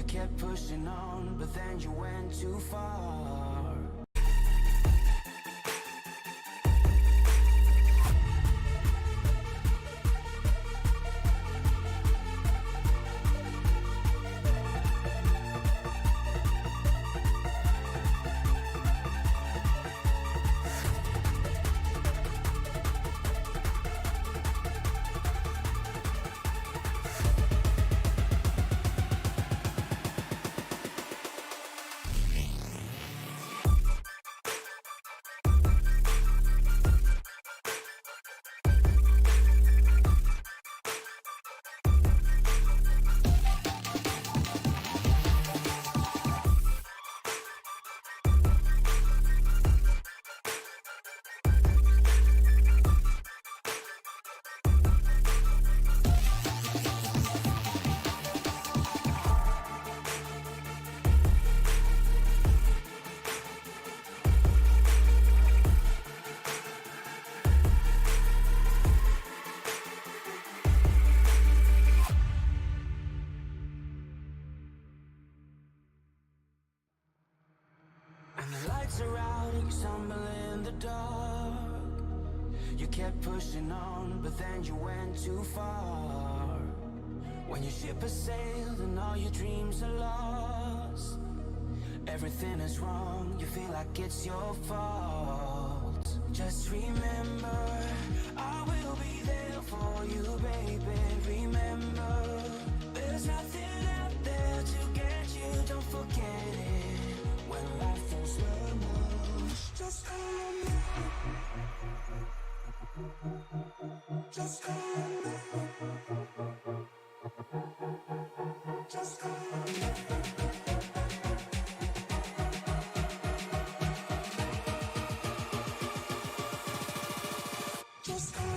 kept pushing on, but then you went too far. And the lights are out and you stumble in the dark. You kept pushing on, but then you went too far. When your ship has sailed and all your dreams are lost, everything is wrong, you feel like it's your fault. Just remember, I will be there for you, baby. Remember, there's nothing out there to get you, don't forget it. When life feels slow, just call me. Just call me. Just call me. Just call me.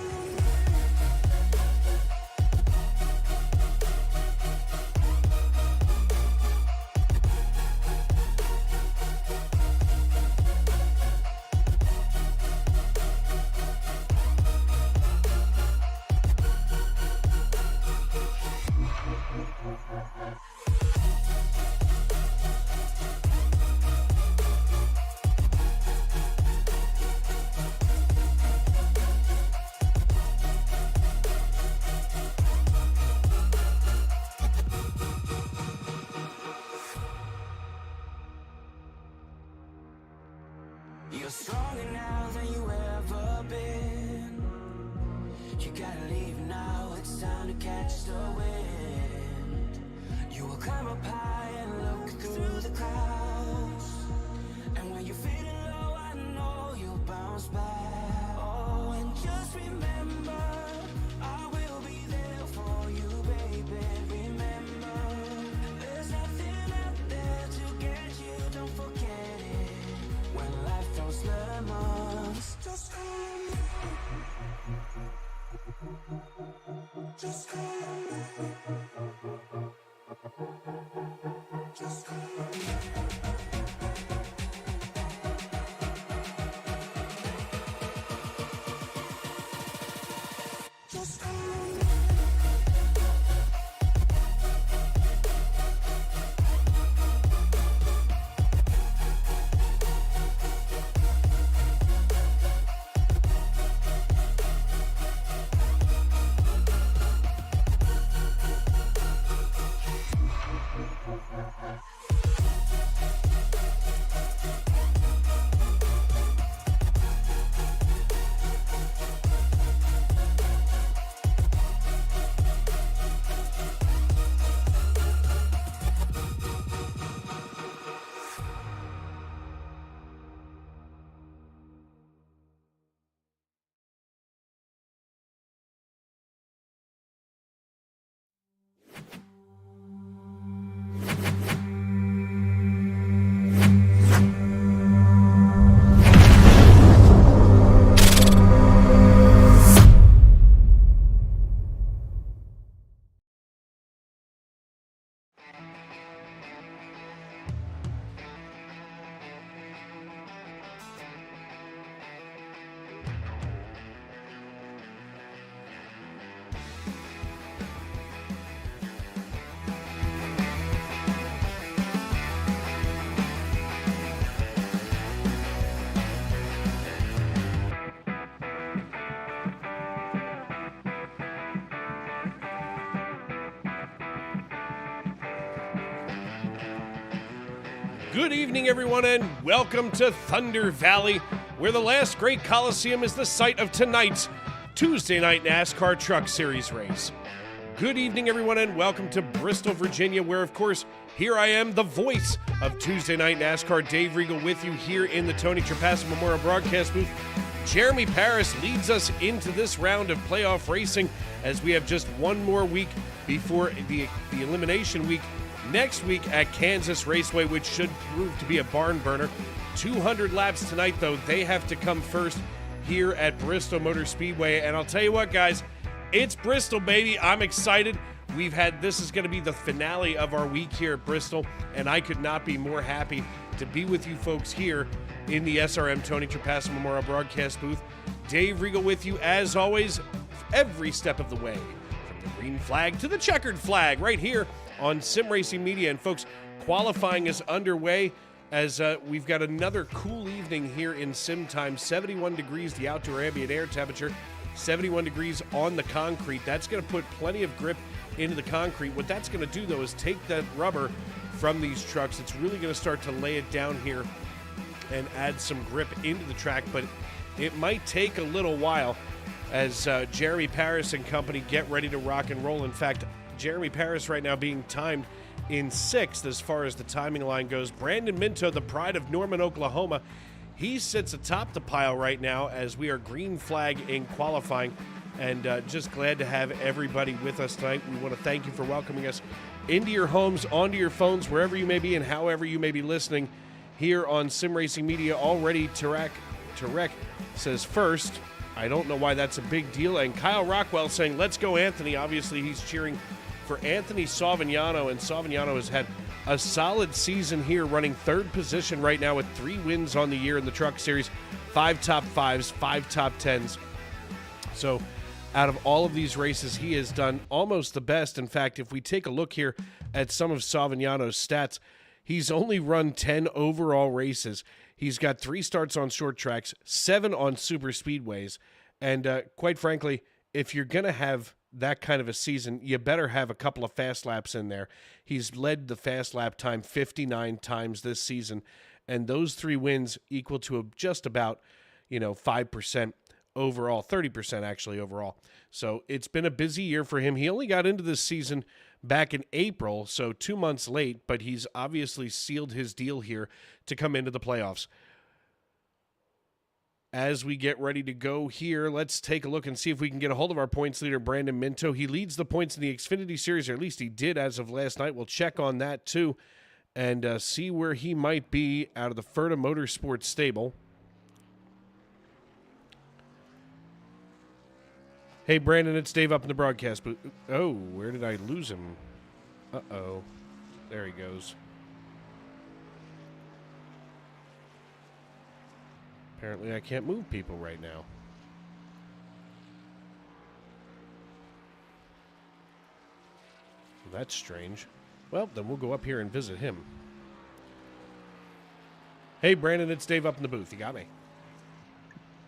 You're stronger now than you ever been. You gotta leave now, it's time to catch the wind. You will climb up high and look through the clouds. And when you're feeling low, I know you'll bounce back. Oh, and just remember, I will be there for you, baby. Remember, there's nothing out there to get you, don't forget it. When life throws lemons, just call me. Just call me. Just call me. Just call me. Good evening, everyone, and welcome to Thunder Valley, where the last great Coliseum is the site of tonight's Tuesday night NASCAR Truck Series race. Good evening, everyone, and welcome to Bristol, Virginia, where, of course, here I am, the voice of Tuesday night NASCAR, Dave Regal, with you here in the Tony Trapasso Memorial Broadcast booth. Jeremy Paris leads us into this round of playoff racing as we have just one more week before the elimination week next week at Kansas Raceway, which should prove to be a barn burner. 200 laps tonight, though. They have to come first here at Bristol Motor Speedway. And I'll tell you what, guys, it's Bristol, baby. I'm excited. This is going to be the finale of our week here at Bristol, and I could not be more happy to be with you folks here in the SRM Tony Trapasso Memorial Broadcast booth. Dave Regal with you, as always, every step of the way, from the green flag to the checkered flag, right here on Sim Racing Media. And folks, qualifying is underway as we've got another cool evening here in sim time. 71 degrees, the outdoor ambient air temperature, 71 degrees on the concrete. That's going to put plenty of grip into the concrete. What that's going to do, though, is take that rubber from these trucks. It's really going to start to lay it down here and add some grip into the track, but it might take a little while as Jeremy Paris and company get ready to rock and roll. In fact, Jeremy Paris right now being timed in 6th as far as the timing line goes. Brandon Minto, the pride of Norman, Oklahoma, he sits atop the pile right now as we are green flag in qualifying, and just glad to have everybody with us tonight. We want to thank you for welcoming us into your homes, onto your phones, wherever you may be and however you may be listening here on Sim Racing Media. Already Tarek says first. I don't know why that's a big deal. And Kyle Rockwell saying, let's go, Anthony. Obviously, he's cheering for Anthony Savignano, and Savignano has had a solid season here, running third position right now with 3 wins on the year in the Truck Series, 5 top 5s, 5 top 10s. So out of all of these races, he has done almost the best. In fact, if we take a look here at some of Savignano's stats, he's only run 10 overall races. He's got 3 starts on short tracks, 7 on super speedways, and quite frankly, if you're going to have that kind of a season, you better have a couple of fast laps in there. He's led the fast lap time 59 times this season, and those 3 wins equal to just about, 5% overall, 30% actually overall. So it's been a busy year for him. He only got into this season back in April, so 2 months late, but he's obviously sealed his deal here to come into the playoffs. As we get ready to go here, let's take a look and see if we can get a hold of our points leader, Brandon Minto. He leads the points in the Xfinity Series, or at least he did as of last night. We'll check on that too and see where he might be out of the Ferta Motorsports stable. Hey, Brandon, it's Dave up in the broadcast booth. Oh, where did I lose him? Uh-oh. There he goes. Apparently I can't move people right now. Well, that's strange. Well, then we'll go up here and visit him. Hey, Brandon, it's Dave up in the booth. You got me?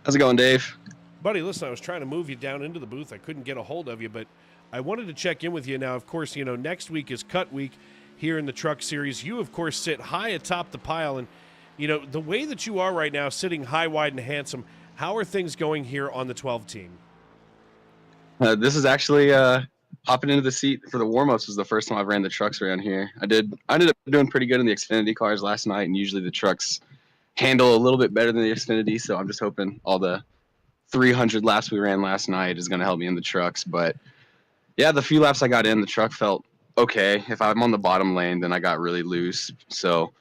How's it going, Dave? Buddy, listen, I was trying to move you down into the booth. I couldn't get a hold of you, but I wanted to check in with you. Now, of course, next week is cut week here in the Truck Series. You, of course, sit high atop the pile, and the way that you are right now, sitting high, wide, and handsome, how are things going here on the 12 team? This is actually hopping into the seat for the warm-ups was the first time I've ran the trucks around here. I ended up doing pretty good in the Xfinity cars last night, and usually the trucks handle a little bit better than the Xfinity, so I'm just hoping all the 300 laps we ran last night is going to help me in the trucks. But, yeah, the few laps I got in, the truck felt okay. If I'm on the bottom lane, then I got really loose. So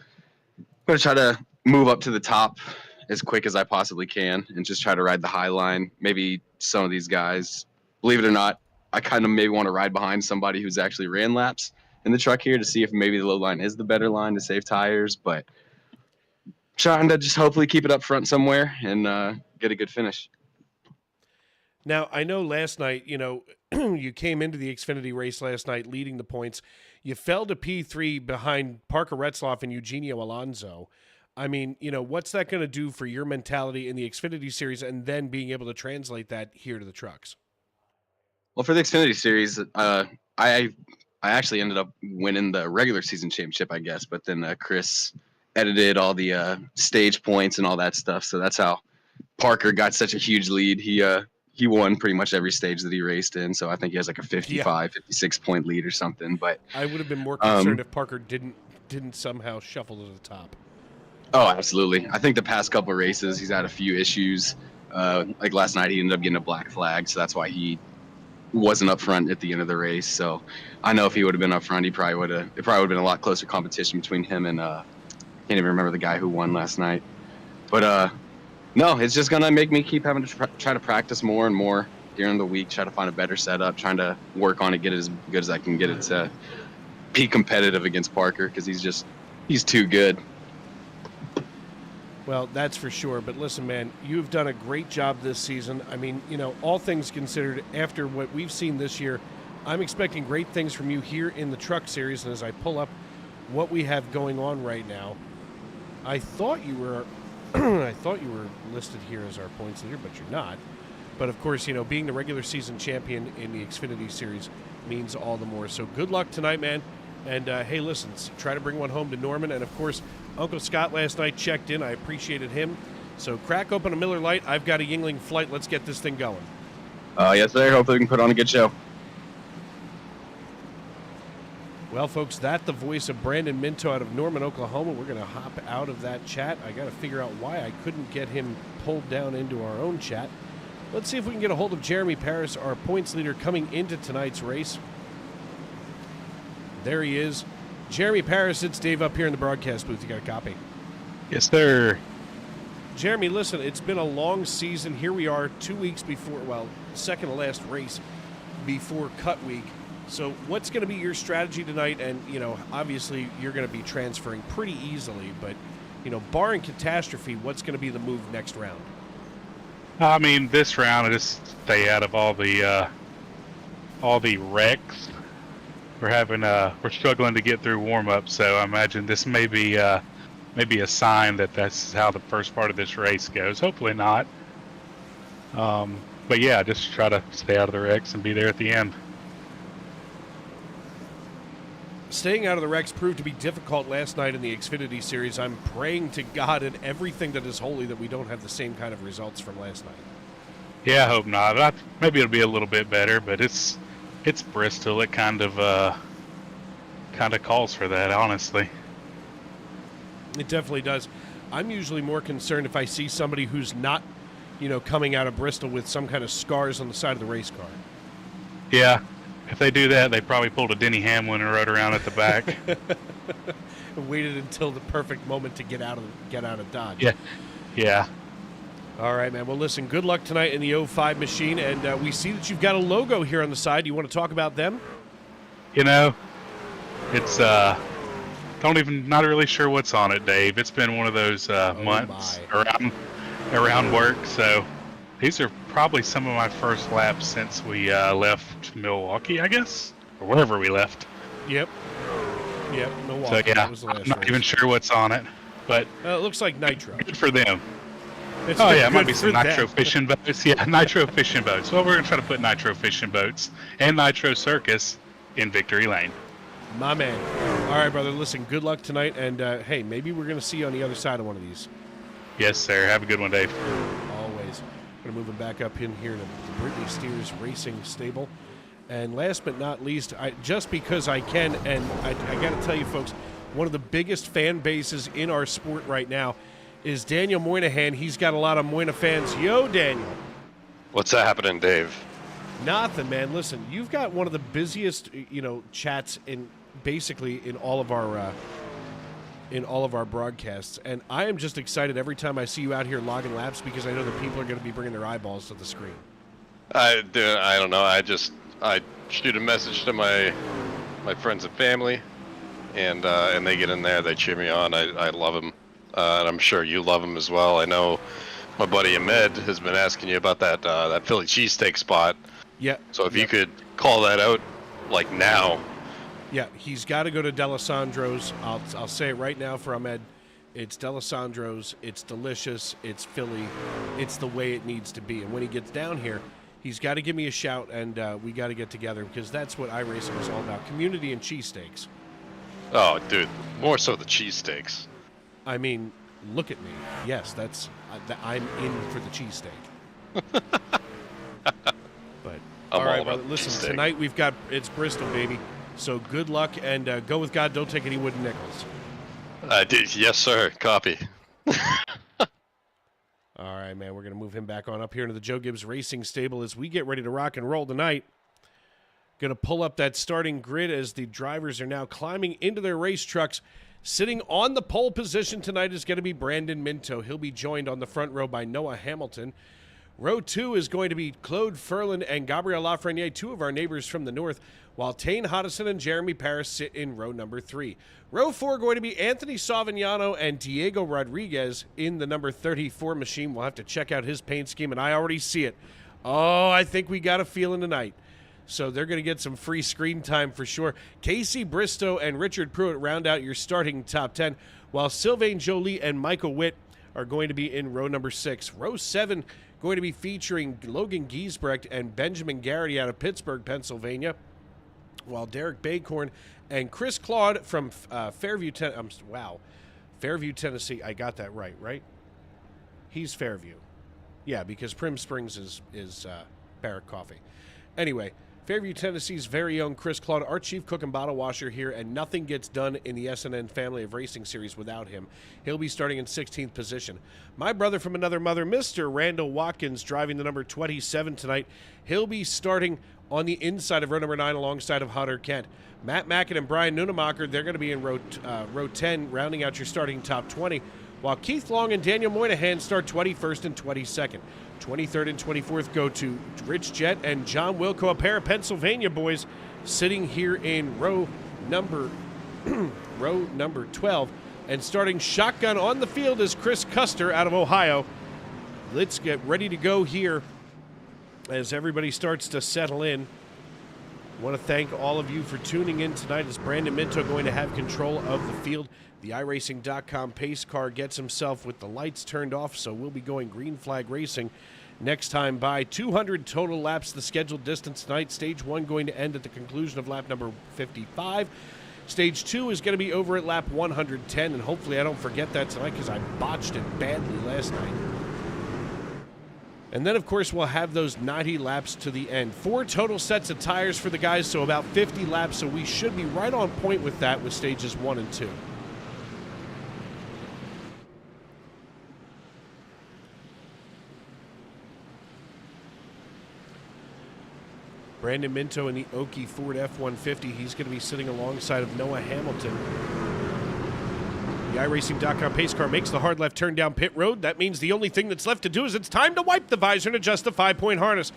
I'm going to try to move up to the top as quick as I possibly can and just try to ride the high line. Maybe some of these guys, believe it or not, I kind of maybe want to ride behind somebody who's actually ran laps in the truck here to see if maybe the low line is the better line to save tires. But trying to just hopefully keep it up front somewhere and get a good finish. Now, I know last night, you came into the Xfinity race last night leading the points. You fell to P3 behind Parker Retzloff and Eugenio Alonso. I mean, what's that going to do for your mentality in the Xfinity Series and then being able to translate that here to the trucks? Well, for the Xfinity Series, I actually ended up winning the regular season championship, I guess. But then Chris edited all the stage points and all that stuff. So that's how Parker got such a huge lead. He won pretty much every stage that he raced in. So I think he has like a 55, 56 point lead or something. But I would have been more concerned if Parker didn't somehow shuffle to the top. Oh, absolutely. I think the past couple of races he's had a few issues. Like last night, he ended up getting a black flag, so that's why he wasn't up front at the end of the race. So I know if he would have been up front, it probably would have been a lot closer competition between him and I can't even remember the guy who won last night. But no, it's just gonna make me keep having to try to practice more and more during the week, try to find a better setup, trying to work on it, get it as good as I can get it to be competitive against Parker, because he's too good. Well, that's for sure. But listen, man, you've done a great job this season. I mean, all things considered, after what we've seen this year, I'm expecting great things from you here in the Truck Series. And as I pull up what we have going on right now, I thought you were, listed here as our points leader, but you're not. But of course, being the regular season champion in the Xfinity Series means all the more. So good luck tonight, man. And hey, listen, try to bring one home to Norman. And of course, Uncle Scott last night checked in. I appreciated him. So crack open a Miller Lite. I've got a Yingling flight. Let's get this thing going. Yes, sir. Hopefully we can put on a good show. Well, folks, that's the voice of Brandon Minto out of Norman, Oklahoma. We're going to hop out of that chat. I got to figure out why I couldn't get him pulled down into our own chat. Let's see if we can get a hold of Jeremy Paris, our points leader, coming into tonight's race. There he is. Jeremy Paris, it's Dave up here in the broadcast booth. You got a copy? Yes, sir. Jeremy, listen, it's been a long season. Here we are 2 weeks before, second to last race before cut week. So what's going to be your strategy tonight? And, obviously you're going to be transferring pretty easily, but, barring catastrophe, what's going to be the move next round? I mean, this round, I just stay out of all the wrecks. We're struggling to get through warm-up, so I imagine this may be a sign that that's how the first part of this race goes. Hopefully not. But yeah, just try to stay out of the wrecks and be there at the end. Staying out of the wrecks proved to be difficult last night in the Xfinity Series. I'm praying to God and everything that is holy that we don't have the same kind of results from last night. Yeah, I hope not. Maybe it'll be a little bit better, but it's Bristol. It kind of calls for that, honestly. It definitely does. I'm usually more concerned if I see somebody who's not, coming out of Bristol with some kind of scars on the side of the race car. Yeah. If they do that, they probably pulled a Denny Hamlin and rode around at the back. Waited until the perfect moment to get out of Dodge. Yeah. All right, man. Well, listen, good luck tonight in the 05 machine, and we see that you've got a logo here on the side. You want to talk about them? It's not really sure what's on it, Dave. It's been one of those months around work, so these are probably some of my first laps since we left Milwaukee, I guess, or wherever we left. Yep, Milwaukee. So yeah, that was the last I'm not race. even sure what's on it, but it looks like nitro. Good for them. It might be some nitro fishing boats. Yeah, nitro fishing boats. Well, we're gonna try to put nitro fishing boats and nitro circus in Victory Lane. My man. All right, brother. Listen, good luck tonight, and hey, maybe we're gonna see you on the other side of one of these. Yes, sir. Have a good one, Dave. Always. Going to move him back up in here to the Brittany Steers Racing Stable. And last but not least, just because I can, and I got to tell you folks, one of the biggest fan bases in our sport right now is Daniel Moynihan. He's got a lot of Moyna fans. Yo, Daniel. What's happening, Dave? Nothing, man. Listen, you've got one of the busiest, chats in all of our broadcasts, and I am just excited every time I see you out here logging laps because I know that people are going to be bringing their eyeballs to the screen. I don't know. I shoot a message to my friends and family, and they get in there. They cheer me on. I love them, and I'm sure you love them as well. I know my buddy Ahmed has been asking you about that Philly cheesesteak spot. Yeah. So if you could call that out, like now. Yeah, he's got to go to D'Alessandro's. I'll say it right now for Ahmed. It's D'Alessandro's. It's delicious. It's Philly. It's the way it needs to be. And when he gets down here, he's got to give me a shout, and we got to get together because that's what iRacing is all about, community and cheesesteaks. Oh, dude, more so the cheesesteaks. I mean, look at me. Yes, I'm in for the cheesesteak. But I'm all right, all brother. about Listen, cheesesteak. tonight it's Bristol, baby. So good luck and go with God. Don't take any wooden nickels. I did, yes, sir. Copy. All right, man. We're gonna move him back on up here into the Joe Gibbs Racing stable as we get ready to rock and roll tonight. Gonna pull up that starting grid as the drivers are now climbing into their race trucks. Sitting on the pole position tonight is going to be Brandon Minto. He'll be joined on the front row by Noah Hamilton. Row 2 is going to be Claude Ferlin and Gabriel Lafreniere, two of our neighbors from the north, while Tane Hodison and Jeremy Paris sit in row number 3. Row 4 going to be Anthony Savignano and Diego Rodriguez in the number 34 machine. We'll have to check out his paint scheme, and I already see it. Oh, I think we got a feeling tonight. So they're going to get some free screen time for sure. Casey Bristow and Richard Pruitt round out your starting top 10, while Sylvain Joly and Michael Witt are going to be in row number 6. Row 7 going to be featuring Logan Giesbrecht and Benjamin Garrity out of Pittsburgh, Pennsylvania, while Derek Baycorn and Chris Claude from Fairview, Fairview, Tennessee. I got that right? He's Fairview. Yeah, because Prim Springs is Barrack Coffee. Anyway, Fairview, Tennessee's very own Chris Claude, our chief cook and bottle washer here, and nothing gets done in the SNN family of racing series without him. He'll be starting in 16th position. My brother from another mother, Mr. Randall Watkins, driving the number 27 tonight. He'll be starting on the inside of row number 9 alongside of Hunter Kent. Matt Mackett and Brian Nunemacher, they're going to be in row 10, rounding out your starting top 20, while Keith Long and Daniel Moynihan start 21st and 22nd. 23rd and 24th go to Rich Jett and John Wilco, a pair of Pennsylvania boys, sitting here in row number 12. And starting shotgun on the field is Chris Custer out of Ohio. Let's get ready to go here as everybody starts to settle in. I want to thank all of you for tuning in tonight as Brandon Minto going to have control of the field. The iRacing.com pace car gets himself with the lights turned off, so we'll be going green flag racing next time by. 200 total laps, the scheduled distance tonight. Stage 1 going to end at the conclusion of lap number 55. Stage 2 is going to be over at lap 110, and hopefully I don't forget that tonight because I botched it badly last night. And then, of course, we'll have those 90 laps to the end. 4 total sets of tires for the guys, so about 50 laps, so we should be right on point with that with stages 1 and 2. Brandon Minto in the Oki Ford F-150. He's going to be sitting alongside of Noah Hamilton. The iRacing.com pace car makes the hard left turn down pit road. That means the only thing that's left to do is it's time to wipe the visor and adjust the 5-point harness.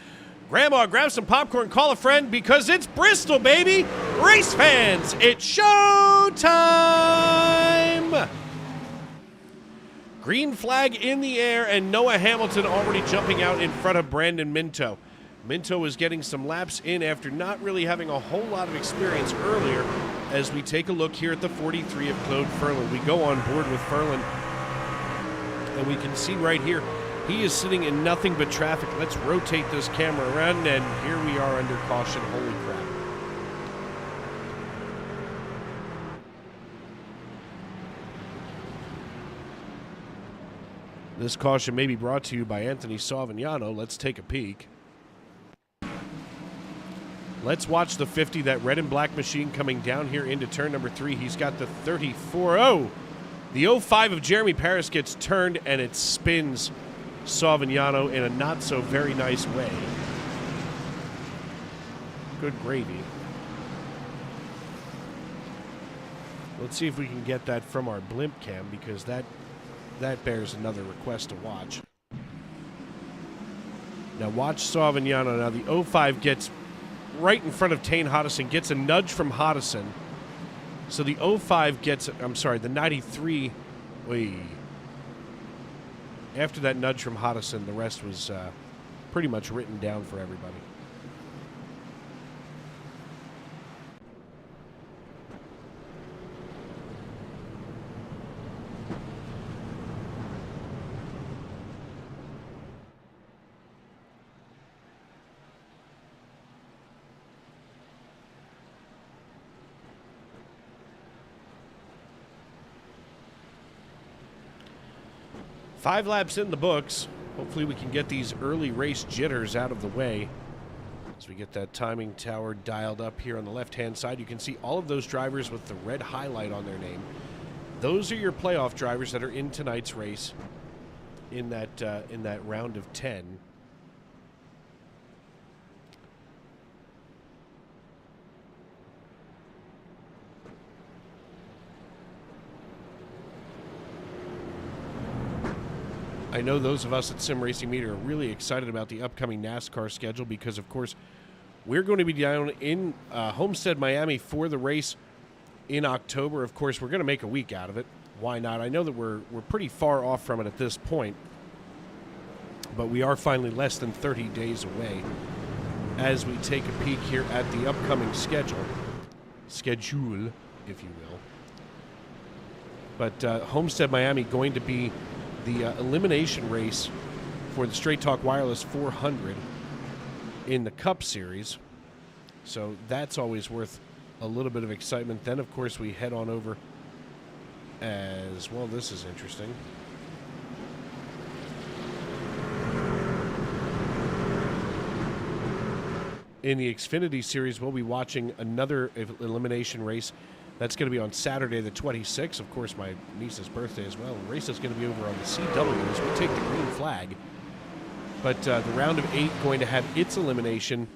Grandma, grab some popcorn, call a friend, because it's Bristol, baby! Race fans, it's show time! Green flag in the air, and Noah Hamilton already jumping out in front of Brandon Minto. Minto is getting some laps in after not really having a whole lot of experience earlier as we take a look here at the 43 of Claude Ferlin. We go on board with Ferlin, and we can see right here, he is sitting in nothing but traffic. Let's rotate this camera around, and here we are under caution. Holy crap. This caution may be brought to you by Anthony Savignano. Let's take a peek. Let's watch the 50, that red and black machine coming down here into turn number 3. He's got the 34. Oh, the 05 of Jeremy Paris gets turned, and it spins Savignano in a not so very nice way. Good gravy. Let's see if we can get that from our blimp cam, because that bears another request to watch. Now watch Savignano. Now the 05 gets right in front of Tane Hodison, gets a nudge from Hodison. So the 05 gets, the 93, after that nudge from Hodison, the rest was pretty much written down for everybody. 5 laps in the books. Hopefully we can get these early race jitters out of the way. As we get that timing tower dialed up here on the left-hand side, you can see all of those drivers with the red highlight on their name. Those are your playoff drivers that are in tonight's race in that round of 10. I know those of us at Sim Racing Media are really excited about the upcoming NASCAR schedule because, of course, we're going to be down in Homestead, Miami for the race in October. Of course, we're going to make a week out of it. Why not? I know that we're pretty far off from it at this point, but we are finally less than 30 days away as we take a peek here at the upcoming schedule, if you will. But Homestead, Miami going to be the elimination race for the Straight Talk Wireless 400 in the Cup Series. So that's always worth a little bit of excitement. Then, of course, we head on over as well. This is interesting. In the Xfinity Series, we'll be watching another elimination race. That's going to be on Saturday the 26th. Of course, my niece's birthday as well. The race is going to be over on the CW as we take the green flag. But the round of 8 going to have its elimination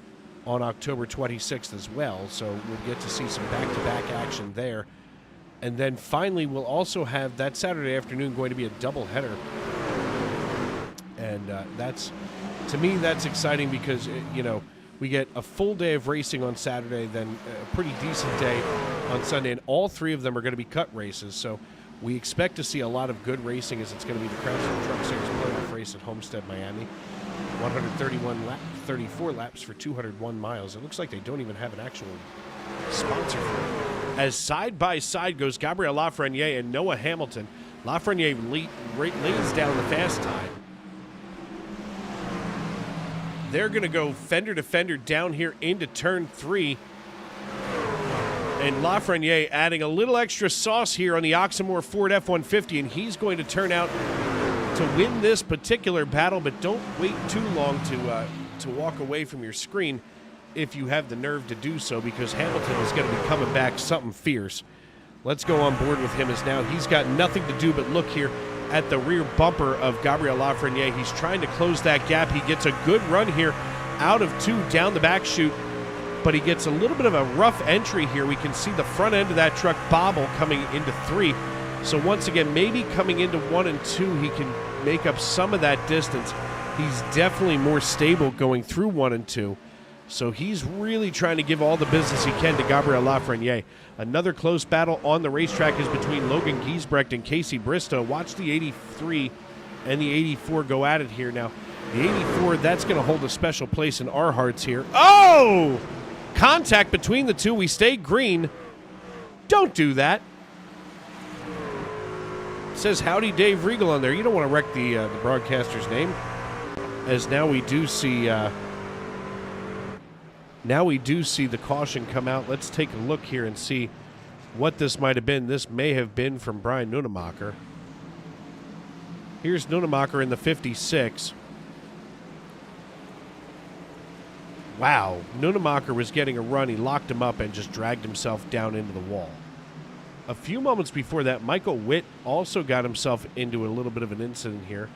on October 26th as well. So we'll get to see some back-to-back action there. And then finally, we'll also have that Saturday afternoon going to be a doubleheader. And that's, to me, that's exciting because, you know, we get a full day of racing on Saturday, then a pretty decent day on Sunday, and all 3 of them are going to be cut races. So we expect to see a lot of good racing as it's going to be the Crown Jewel Truck Series playoff race at Homestead, Miami. 34 laps for 201 miles. It looks like they don't even have an actual sponsor for it. As side by side goes Gabriel Lafreniere and Noah Hamilton. Lafreniere lays down the fast time. They're going to go fender to fender down here into turn 3. And Lafreniere adding a little extra sauce here on the Oxmoor Ford F-150, and he's going to turn out to win this particular battle, but don't wait too long to walk away from your screen if you have the nerve to do so, because Hamilton is going to be coming back something fierce. Let's go on board with him as now he's got nothing to do but look here at the rear bumper of Gabriel Lafreniere. He's trying to close that gap. He gets a good run here out of 2 down the back chute, but he gets a little bit of a rough entry here. We can see the front end of that truck bobble coming into 3. So once again, maybe coming into 1 and 2, he can make up some of that distance. He's definitely more stable going through 1 and 2. So he's really trying to give all the business he can to Gabriel Lafreniere. Another close battle on the racetrack is between Logan Giesbrecht and Casey Bristow. Watch the 83 and the 84 go at it here. Now, the 84, that's going to hold a special place in our hearts here. Oh! Contact between the two. We stay green. Don't do that. It says Howdy Dave Regal on there. You don't want to wreck the broadcaster's name. As now we do see... Now we do see the caution come out. Let's take a look here and see what this might have been. This may have been from Brian Nunemacher. Here's Nunemacher in the 56. Wow, Nunemacher was getting a run. He locked him up and just dragged himself down into the wall. A few moments before that, Michael Witt also got himself into a little bit of an incident here.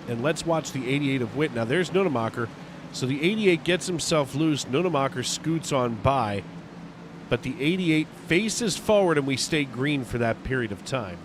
And let's watch the 88 of Witt. Now, there's Nunemacher. So the 88 gets himself loose. Nunemacher scoots on by. But the 88 faces forward, and we stay green for that period of time.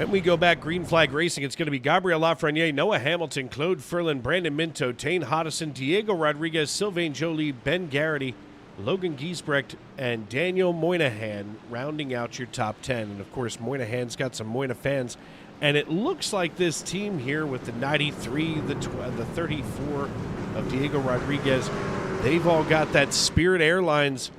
When we go back, green flag racing, it's going to be Gabriel Lafreniere, Noah Hamilton, Claude Ferlin, Brandon Minto, Tane Hodison, Diego Rodriguez, Sylvain Joly, Ben Garrity, Logan Giesbrecht, and Daniel Moynihan rounding out your top 10. And, of course, Moynihan's got some Moyna fans. And it looks like this team here with the 93, the 34 of Diego Rodriguez, they've all got that Spirit Airlines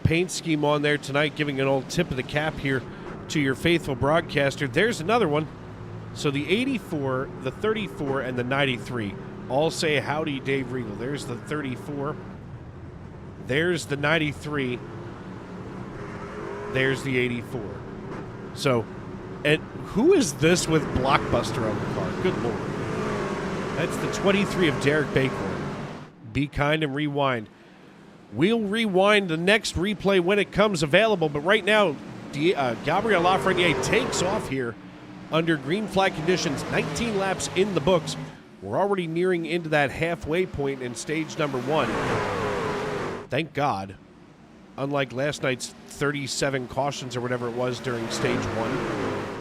paint scheme on there tonight, giving an old tip of the cap here to your faithful broadcaster. There's another one. So the 84, the 34, and the 93 all say howdy, Dave Regal. There's the 34. There's the 93. There's the 84. So, and who is this with Blockbuster on the car? Good Lord. That's the 23 of Derek Bacorn. Be kind and rewind. We'll rewind the next replay when it comes available, but right now, Gabriel Lafreniere takes off here under green flag conditions, 19 laps in the books. We're already nearing into that halfway point in stage number 1. Thank God. Unlike last night's 37 cautions or whatever it was during stage 1.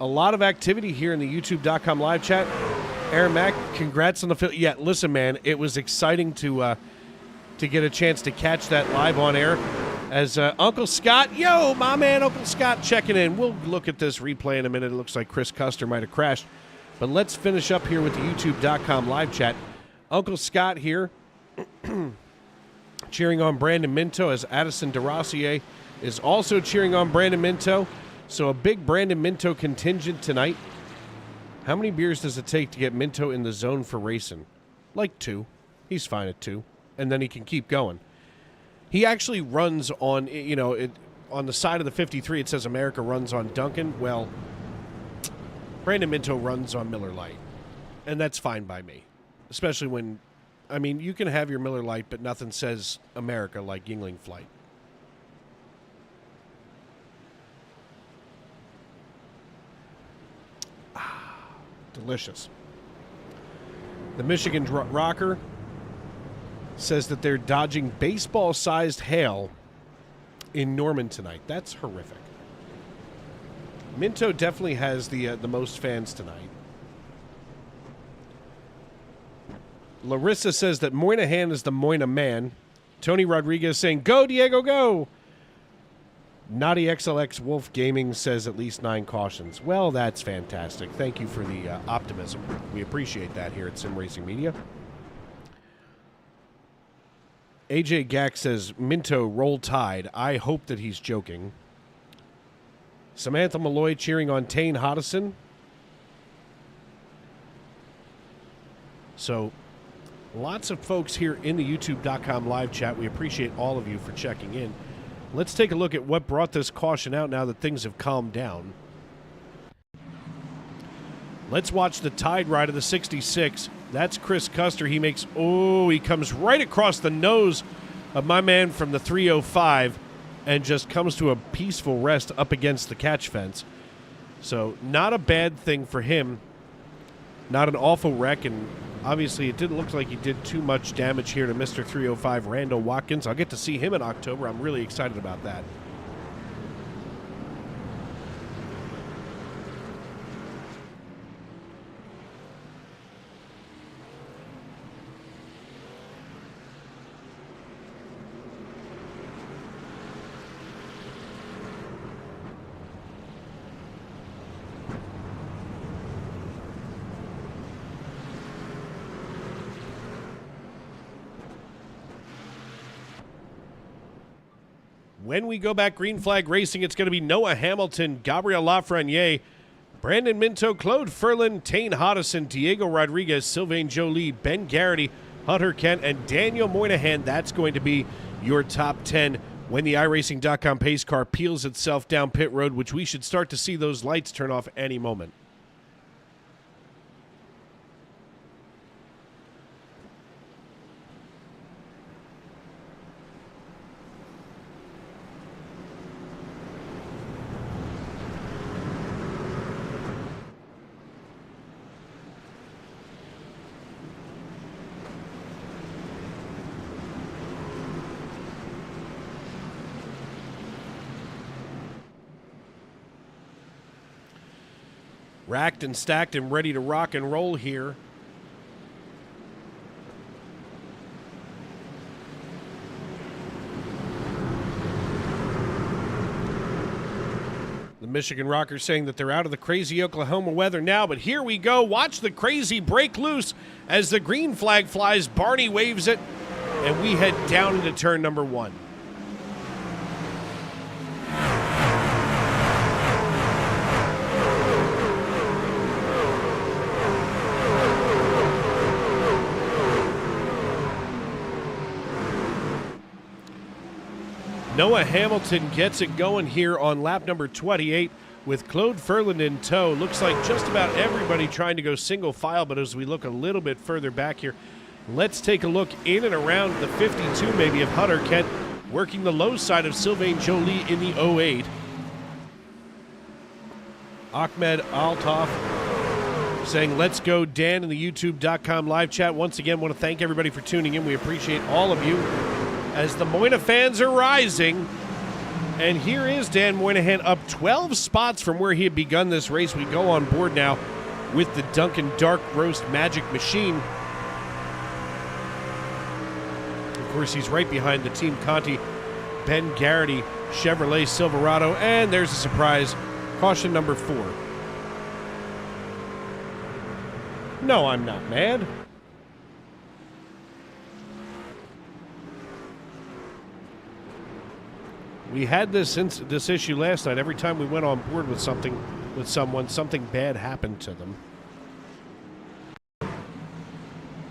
A lot of activity here in the YouTube.com live chat. Aaron Mack, congrats on the field. Yeah, listen, man, it was exciting to get a chance to catch that live on air as Uncle Scott, yo, my man Uncle Scott checking in. We'll look at this replay in a minute. It looks like Chris Custer might have crashed. But let's finish up here with the YouTube.com live chat. Uncle Scott here cheering on Brandon Minto as Addison DeRossier is also cheering on Brandon Minto. So a big Brandon Minto contingent tonight. How many beers does it take to get Minto in the zone for racing? Like 2. He's fine at 2. And then he can keep going. He actually runs on, on the side of the 53, it says America runs on Duncan. Well, Brandon Minto runs on Miller Lite. And that's fine by me. Especially when, you can have your Miller Lite, but nothing says America like Yingling Flight. Delicious. The Michigan Rocker says that they're dodging baseball-sized hail in Norman tonight. That's horrific. Minto definitely has the most fans tonight. Larissa says that Moynihan is the Moyna man. Tony Rodriguez saying, go, Diego, go! Naughty XLX Wolf Gaming says at least 9 cautions. Well, that's fantastic. Thank you for the optimism. We appreciate that here at Sim Racing Media. AJ Gack says, Minto, roll tide. I hope that he's joking. Samantha Malloy cheering on Tane Hodison. So, lots of folks here in the YouTube.com live chat. We appreciate all of you for checking in. Let's take a look at what brought this caution out now that things have calmed down. Let's watch the tide ride of the 66. That's Chris Custer. He comes right across the nose of my man from the 305 and just comes to a peaceful rest up against the catch fence. So not a bad thing for him. Not an awful wreck, and obviously it didn't look like he did too much damage here to Mr. 305, Randall Watkins. I'll get to see him in October. I'm really excited about that. When we go back green flag racing, it's going to be Noah Hamilton, Gabriel Lafreniere, Brandon Minto, Claude Ferlin, Tane Hodison, Diego Rodriguez, Sylvain Joly, Ben Garrity, Hunter Kent, and Daniel Moynihan. That's going to be your top 10 when the iRacing.com pace car peels itself down pit road, which we should start to see those lights turn off any moment. racked and stacked and ready to rock and roll here. The Michigan Rockers saying that they're out of the crazy Oklahoma weather now, but here we go. Watch the crazy break loose as the green flag flies. Barney waves it, and we head down into turn number 1. Noah Hamilton gets it going here on lap number 28 with Claude Ferland in tow. Looks like just about everybody trying to go single file, but as we look a little bit further back here, let's take a look in and around the 52 maybe of Hunter Kent, working the low side of Sylvain Joly in the 08. Ahmed Altaf saying, let's go, Dan, in the youtube.com live chat. Once again, want to thank everybody for tuning in. We appreciate all of you as the Moyna fans are rising. And here is Dan Moynihan up 12 spots from where he had begun this race. We go on board now with the Dunkin' Dark Roast Magic Machine. Of course, he's right behind the Team Conti, Ben Garrity, Chevrolet Silverado, and there's a surprise, caution number 4. No, I'm not mad. We had this issue last night. Every time we went on board with someone, something bad happened to them.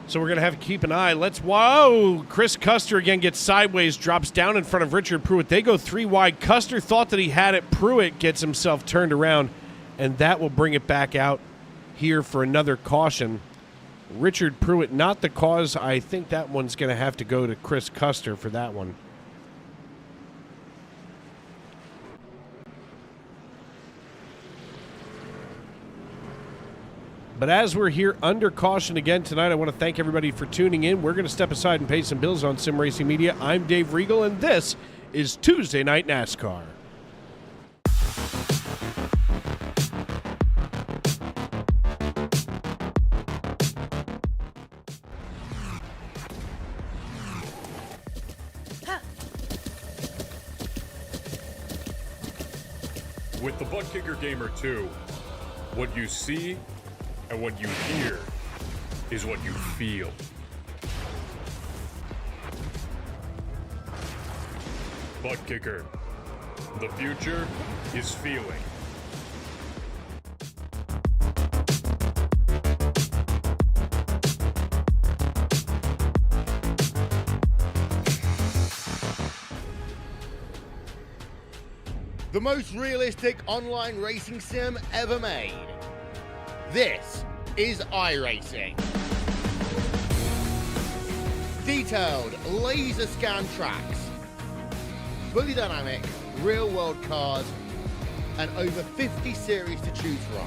So we're going to have to keep an eye. Whoa! Chris Custer again gets sideways, drops down in front of Richard Pruitt. They go 3 wide. Custer thought that he had it. Pruitt gets himself turned around, and that will bring it back out here for another caution. Richard Pruitt, not the cause. I think that one's going to have to go to Chris Custer for that one. But as we're here under caution again tonight, I want to thank everybody for tuning in. We're going to step aside and pay some bills on Sim Racing Media. I'm Dave Regal, and this is Tuesday Night NASCAR. With the Butt Kicker Gamer 2, what you see and what you hear is what you feel. Butt Kicker. The future is feeling. The most realistic online racing sim ever made. This is iRacing. Detailed laser scan tracks, fully dynamic real world cars, and over 50 series to choose from.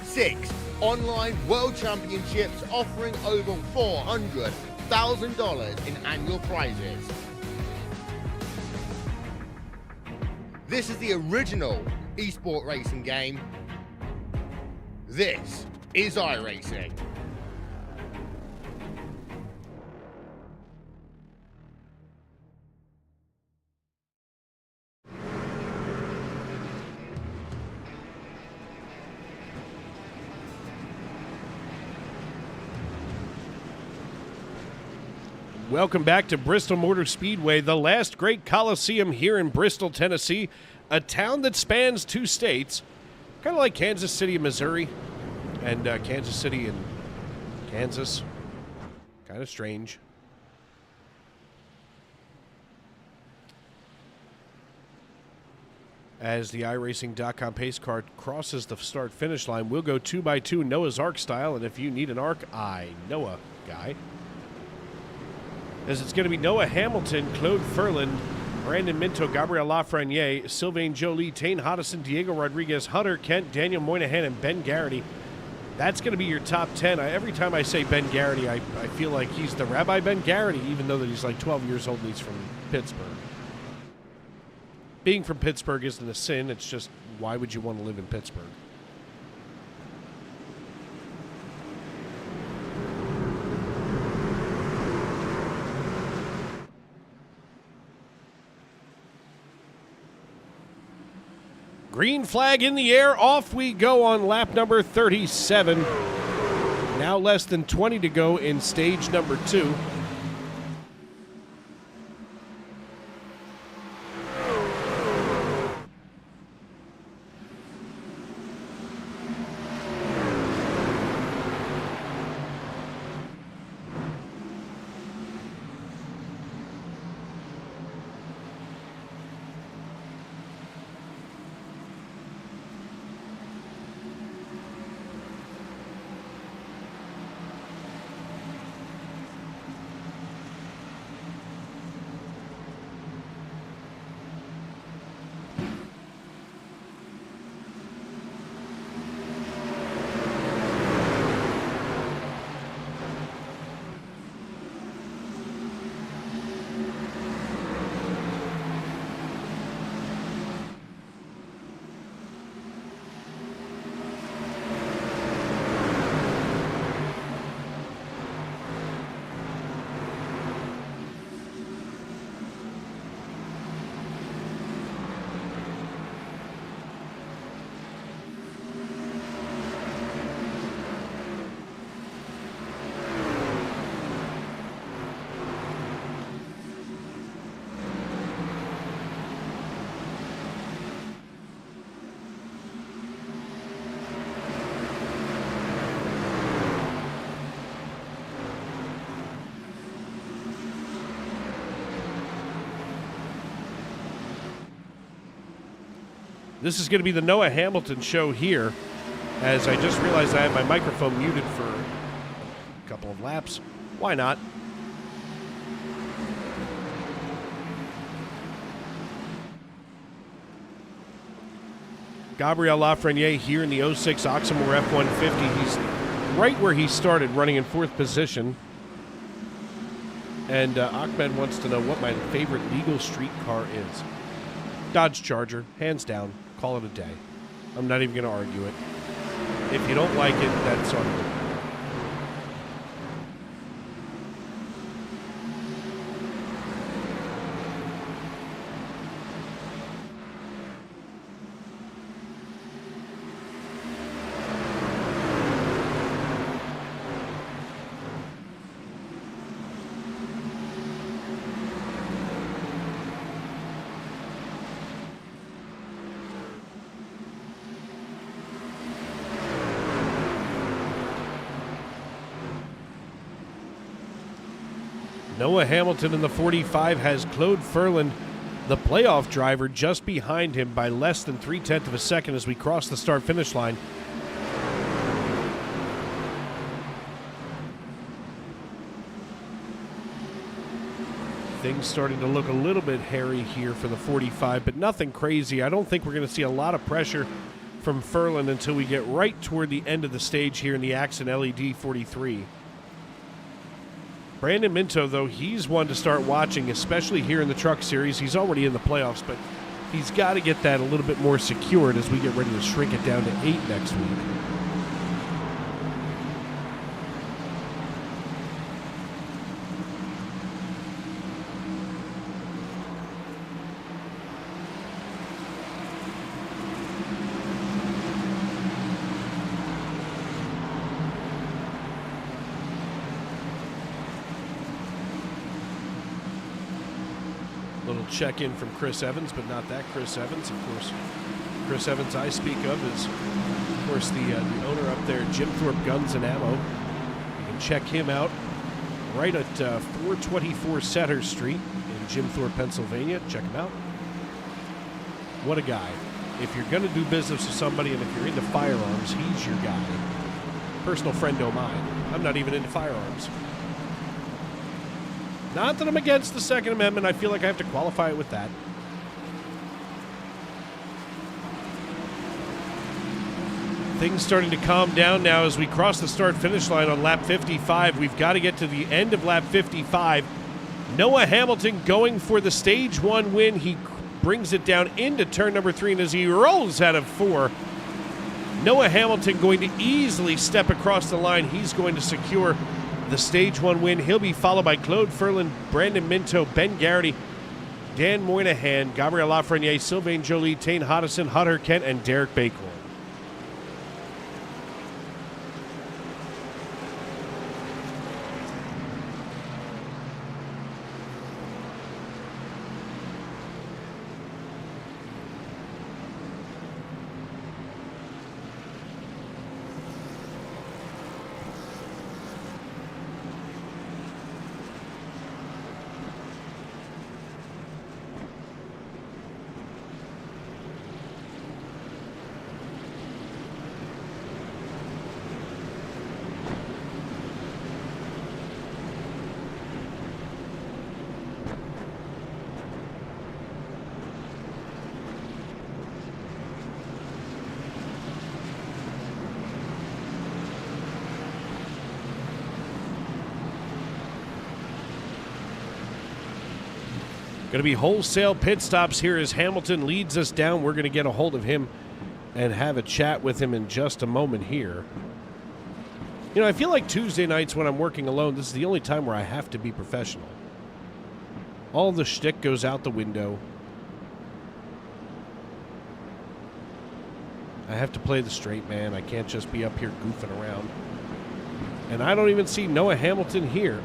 6 online world championships offering over $400,000 in annual prizes. This is the original esport racing game. This is iRacing. Welcome back to Bristol Motor Speedway, the last great coliseum here in Bristol, Tennessee, a town that spans 2 states, kind of like Kansas City, Missouri, and Kansas City and Kansas. Kind of strange. As the iRacing.com pace car crosses the start-finish line, we'll go 2x2 Noah's Ark style, and if you need an Ark, I know a guy. As it's going to be Noah Hamilton, Claude Ferland, Brandon Minto, Gabriel Lafreniere, Sylvain Joly, Tane Hodison, Diego Rodriguez, Hunter Kent, Daniel Moynihan, and Ben Garrity. That's going to be your top 10. Every time I say Ben Garrity, I feel like he's the Rabbi Ben Garrity, even though that he's like 12 years old and he's from Pittsburgh. Being from Pittsburgh isn't a sin. It's just, why would you want to live in Pittsburgh? Green flag in the air. Off we go on lap number 37. Now less than 20 to go in stage number 2. This is going to be the Noah Hamilton show here, as I just realized I have my microphone muted for a couple of laps. Why not? Gabriel Lafreniere here in the 06 Oxmoor F-150. He's right where he started, running in 4th position. And Ahmed wants to know what my favorite legal street car is. Dodge Charger, hands down. Call it a day. I'm not even going to argue it. If you don't like it, that's on you. Noah Hamilton in the 45 has Claude Ferland, the playoff driver, just behind him by less than 0.3 of a second as we cross the start-finish line. Things starting to look a little bit hairy here for the 45, but nothing crazy. I don't think we're going to see a lot of pressure from Ferland until we get right toward the end of the stage here in the Axon LED 43. Brandon Minto, though, he's one to start watching, especially here in the Truck Series. He's already in the playoffs, but he's got to get that a little bit more secured as we get ready to shrink it down to 8 next week. Little check-in from Chris Evans, but not that Chris Evans. Of course, Chris Evans I speak of is, of course, the owner up there, Jim Thorpe Guns and Ammo. You can check him out right at 424 Setter Street in Jim Thorpe, Pennsylvania. Check him out. What a guy. If you're going to do business with somebody and if you're into firearms, he's your guy. Personal friend of mine. I'm not even into firearms. Not that I'm against the Second Amendment. I feel like I have to qualify it with that. Things starting to calm down now as we cross the start-finish line on lap 55. We've got to get to the end of lap 55. Noah Hamilton going for the stage 1 win. He brings it down into turn number 3, and as he rolls out of 4, Noah Hamilton going to easily step across the line. He's going to secure the stage 1 win. He'll be followed by Claude Ferland, Brandon Minto, Ben Garrity, Dan Moynihan, Gabriel Lafreniere, Sylvain Joly, Tane Hodison, Hutter Kent, and Derek Bakewell. Going to be wholesale pit stops here as Hamilton leads us down. We're going to get a hold of him and have a chat with him in just a moment here. You know, I feel like Tuesday nights when I'm working alone, this is the only time where I have to be professional. All the shtick goes out the window. I have to play the straight man. I can't just be up here goofing around. And I don't even see Noah Hamilton here.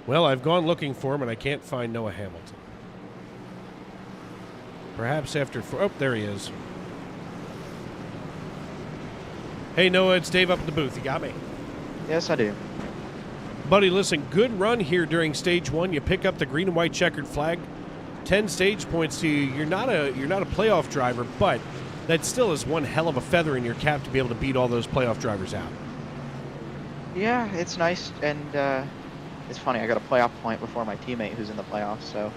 Well, I've gone looking for him, and I can't find Noah Hamilton. Perhaps after... Oh, there he is. Hey, Noah, it's Dave up at the booth. You got me? Yes, I do. Buddy, listen, good run here during stage one. You pick up the green and white checkered flag. 10 stage points to you. You're not a playoff driver, but that still is one hell of a feather in your cap to be able to beat all those playoff drivers out. Yeah, it's nice, and it's funny, I got a playoff point before my teammate who's in the playoffs, so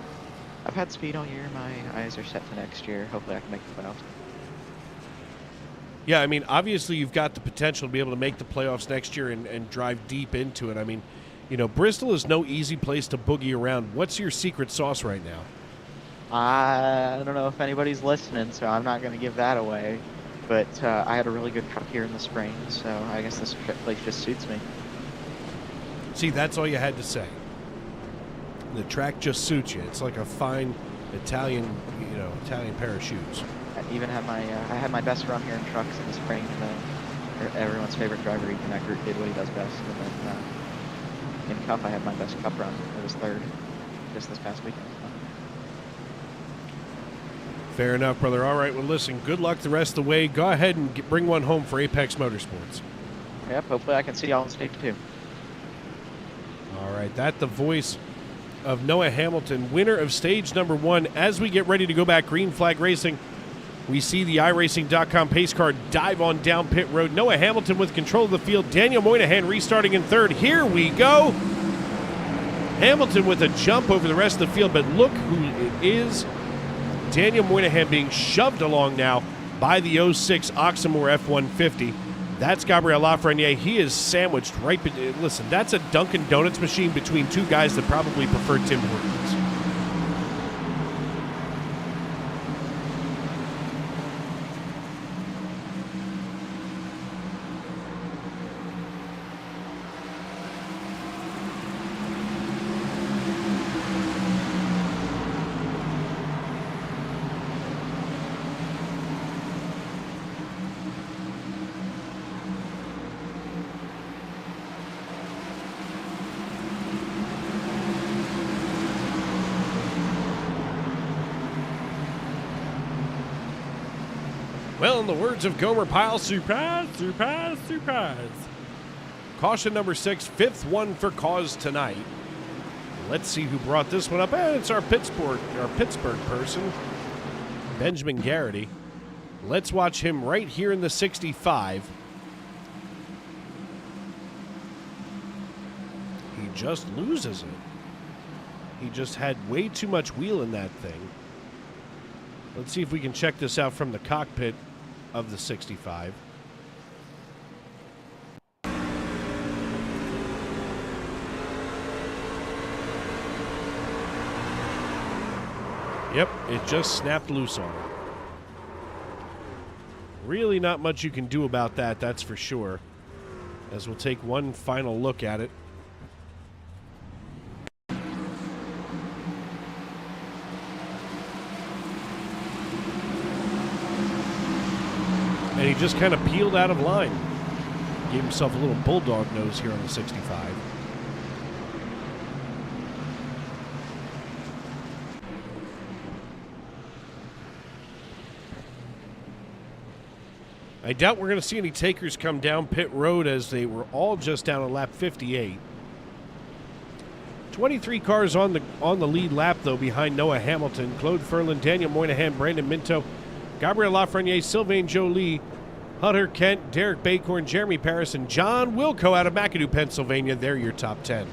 I've had speed all year. My eyes are set to next year. Hopefully I can make the playoffs. Yeah, I mean, obviously you've got the potential to be able to make the playoffs next year and drive deep into it. I mean, you know, Bristol is no easy place to boogie around. What's your secret sauce right now? I don't know if anybody's listening, so I'm not going to give that away. But I had a really good truck here in the spring, so I guess this place just suits me. See, that's all you had to say. The track just suits you. It's like a fine Italian pair of shoes. I even had I had my best run here in trucks in the spring, and then everyone's favorite driver, Ethan Eckert, did what he does best. And then in Cup, I had my best Cup run. It was third just this past weekend. Fair enough, brother. All right, well, listen, good luck the rest of the way. Go ahead and bring one home for Apex Motorsports. Yep, hopefully I can see y'all on stage too. All right, that's the voice of Noah Hamilton, winner of stage number 1. As we get ready to go back green flag racing, we see the iRacing.com pace car dive on down pit road. Noah Hamilton with control of the field. Daniel Moynihan restarting in third. Here we go. Hamilton with a jump over the rest of the field, but look who it is. Daniel Moynihan being shoved along now by the 06 Oxmoor F-150. That's Gabriel Lafreniere. He is sandwiched right. Listen, that's a Dunkin' Donuts machine between two guys that probably prefer Tim Hortons. Well, in the words of Gomer Pyle, surprise, surprise, surprise. Caution number 6, 5th one for cause tonight. Let's see who brought this one up. It's our Pittsburgh person, Benjamin Garrity. Let's watch him right here in the 65. just loses it. He just had way too much wheel in that thing. Let's see if we can check this out from the cockpit of the 65. Yep, it just snapped loose on him. Really not much you can do about that, that's for sure. As we'll take one final look at it. And he just kind of peeled out of line. Gave himself a little bulldog nose here on the 65. I doubt we're going to see any takers come down pit road as they were all just down on lap 58. 23 cars on the lead lap, though, behind Noah Hamilton, Claude Ferland, Daniel Moynihan, Brandon Minto, Gabriel Lafreniere, Sylvain Joly, Hunter Kent, Derek Bacorn, Jeremy Paris, and John Wilco out of McAdoo, Pennsylvania. They're your top 10.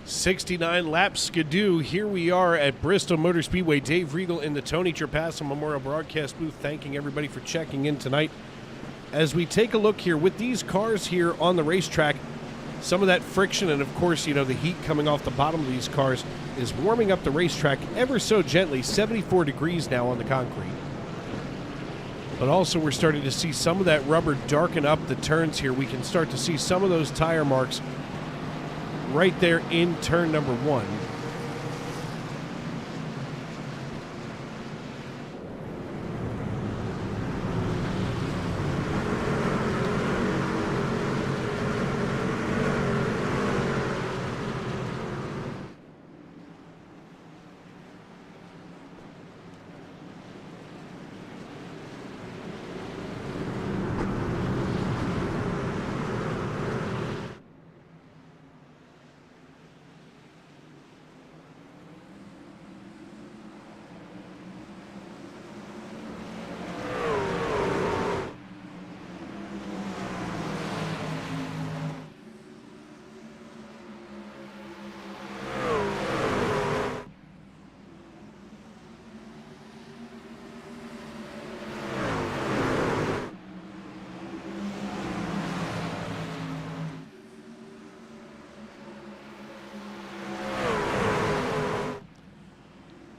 .69 lap skidoo. Here we are at Bristol Motor Speedway. Dave Regal in the Tony Trapasso Memorial Broadcast booth, thanking everybody for checking in tonight. As we take a look here with these cars here on the racetrack, some of that friction and, of course, you know, the heat coming off the bottom of these cars is warming up the racetrack ever so gently. 74 degrees now on the concrete. But also we're starting to see some of that rubber darken up the turns here. We can start to see some of those tire marks right there in turn number 1.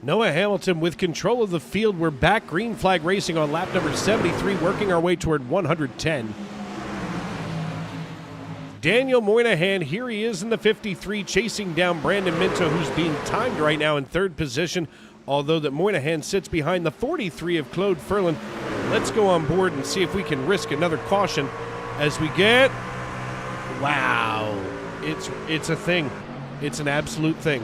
Noah Hamilton with control of the field. We're back. Green flag racing on lap number 73, working our way toward 110. Daniel Moynihan, here he is in the 53, chasing down Brandon Minto, who's being timed right now in 3rd position, although that Moynihan sits behind the 43 of Claude Ferland. Let's go on board and see if we can risk another caution as we get... Wow. It's a thing. It's an absolute thing.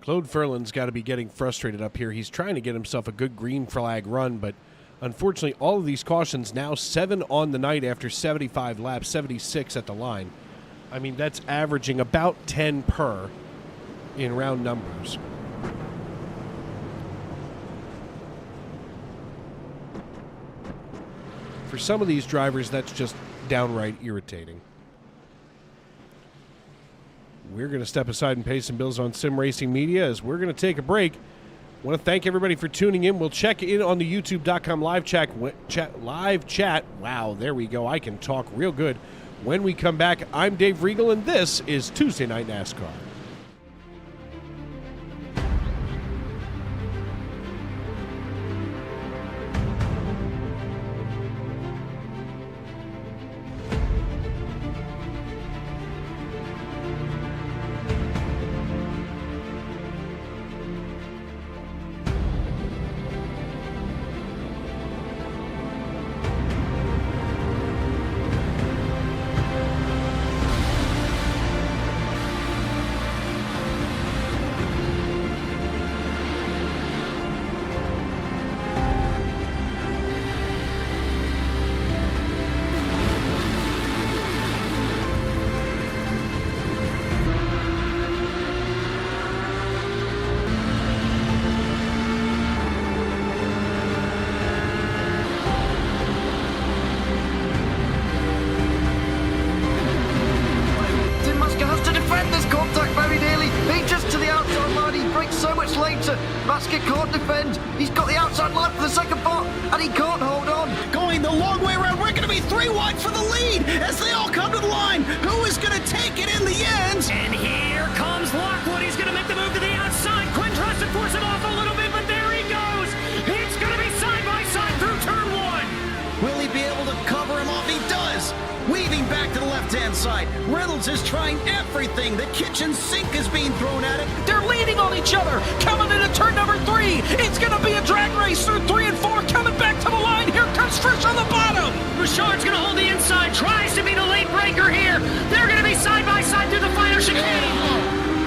Claude Ferland's got to be getting frustrated up here. He's trying to get himself a good green flag run, but Unfortunately, all of these cautions now 7 on the night after 75 laps, 76 at the line. I mean, that's averaging about 10 per in round numbers. For some of these drivers, that's just downright irritating. We're going to step aside and pay some bills on Sim Racing Media as we're going to take a break. I want to thank everybody for tuning in. We'll check in on the youtube.com live chat. Wow, there we go. I can talk real good. When we come back, I'm Dave Regal, and this is Tuesday Night NASCAR. Basket can't defend. He's got the outside line for the second part, and he can't hold on. Going the long way around. We're going to be 3 wide for the lead as they all come to the line. Who is going to take it in the end? And here comes Lockwood. He's going to make the move to the outside. Quinn tries to force it off a little bit, but there he goes. It's going to be side by side through turn 1. Will he be able to cover him off? He does. Weaving back to the left-hand side. Reynolds is trying everything. The kitchen sink is being thrown at it. They're leaning on each other. Coming into turn number 3. It's going to be a drag race through 3 and 4. Coming back to the line. Here comes Frisch on the bottom. Richard's going to hold the inside. Tries to be the late breaker here. They're going to be side by side through the final chicane.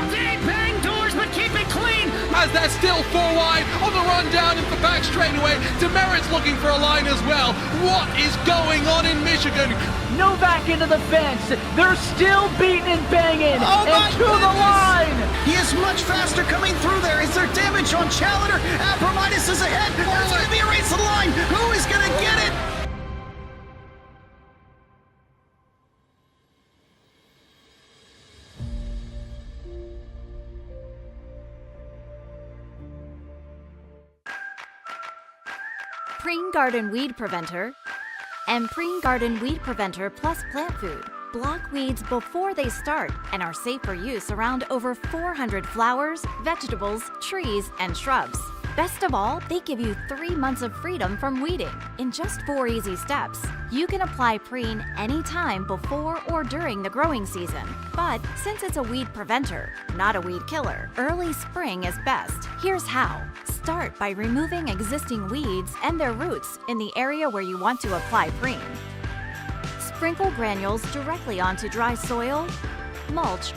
They bang doors, but keep it clean. As they're still 4 wide on the run down into the back straightaway. Demerit's looking for a line as well. What is going on in Michigan? Novak into the fence. They're still beating and banging. Oh and to the line. He is much faster coming through there. Is there damage on Challenger? Abramitis is ahead. There's going to be a race to the line. Who is going to get it? Preen Garden Weed Preventer and Preen Garden Weed Preventer Plus Plant Food block weeds before they start and are safe for use around over 400 flowers, vegetables, trees, and shrubs. Best of all, they give you 3 months of freedom from weeding in just 4 easy steps. You can apply Preen anytime before or during the growing season. But since it's a weed preventer, not a weed killer, early spring is best. Here's how. Start by removing existing weeds and their roots in the area where you want to apply Preen. Sprinkle granules directly onto dry soil, mulch,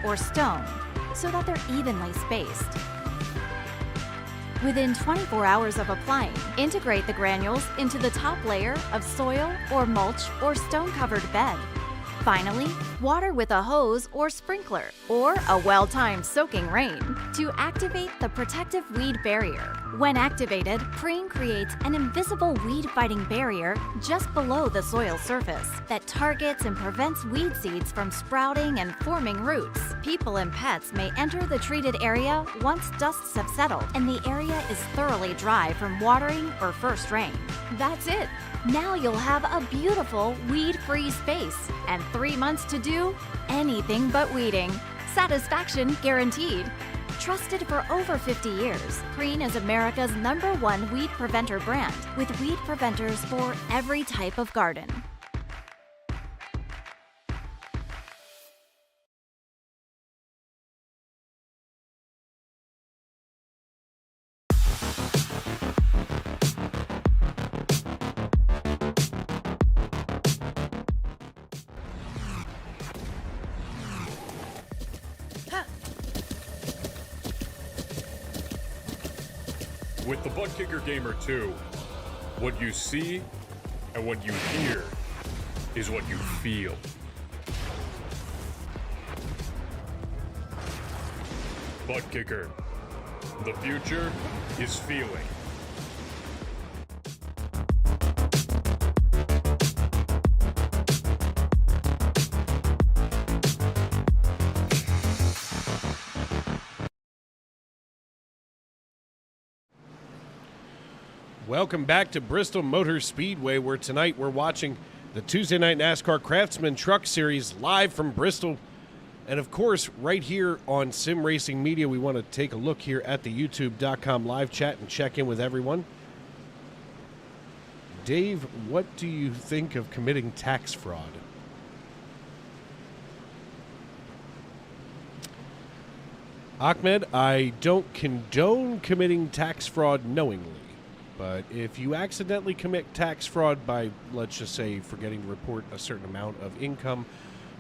or stone so that they're evenly spaced. Within 24 hours of applying, integrate the granules into the top layer of soil or mulch or stone-covered bed. Finally, water with a hose or sprinkler or a well-timed soaking rain to activate the protective weed barrier. When activated, Preen creates an invisible weed-fighting barrier just below the soil surface that targets and prevents weed seeds from sprouting and forming roots. People and pets may enter the treated area once dusts have settled and the area is thoroughly dry from watering or first rain. That's it. Now you'll have a beautiful weed-free space and 3 months to do anything but weeding. Satisfaction guaranteed. Trusted for over 50 years, Preen is America's #1 weed preventer brand with weed preventers for every type of garden. With the Butt Kicker Gamer 2, What you see and what you hear is what you feel. Butt kicker. The future is feeling. Welcome back to Bristol Motor Speedway, where tonight we're watching the Tuesday Night NASCAR Craftsman Truck Series live from Bristol. And of course, right here on Sim Racing Media, we want to take a look here at the youtube.com live chat and check in with everyone. Dave, what do you think of committing tax fraud? Ahmed, I don't condone committing tax fraud knowingly. But if you accidentally commit tax fraud by, let's just say, forgetting to report a certain amount of income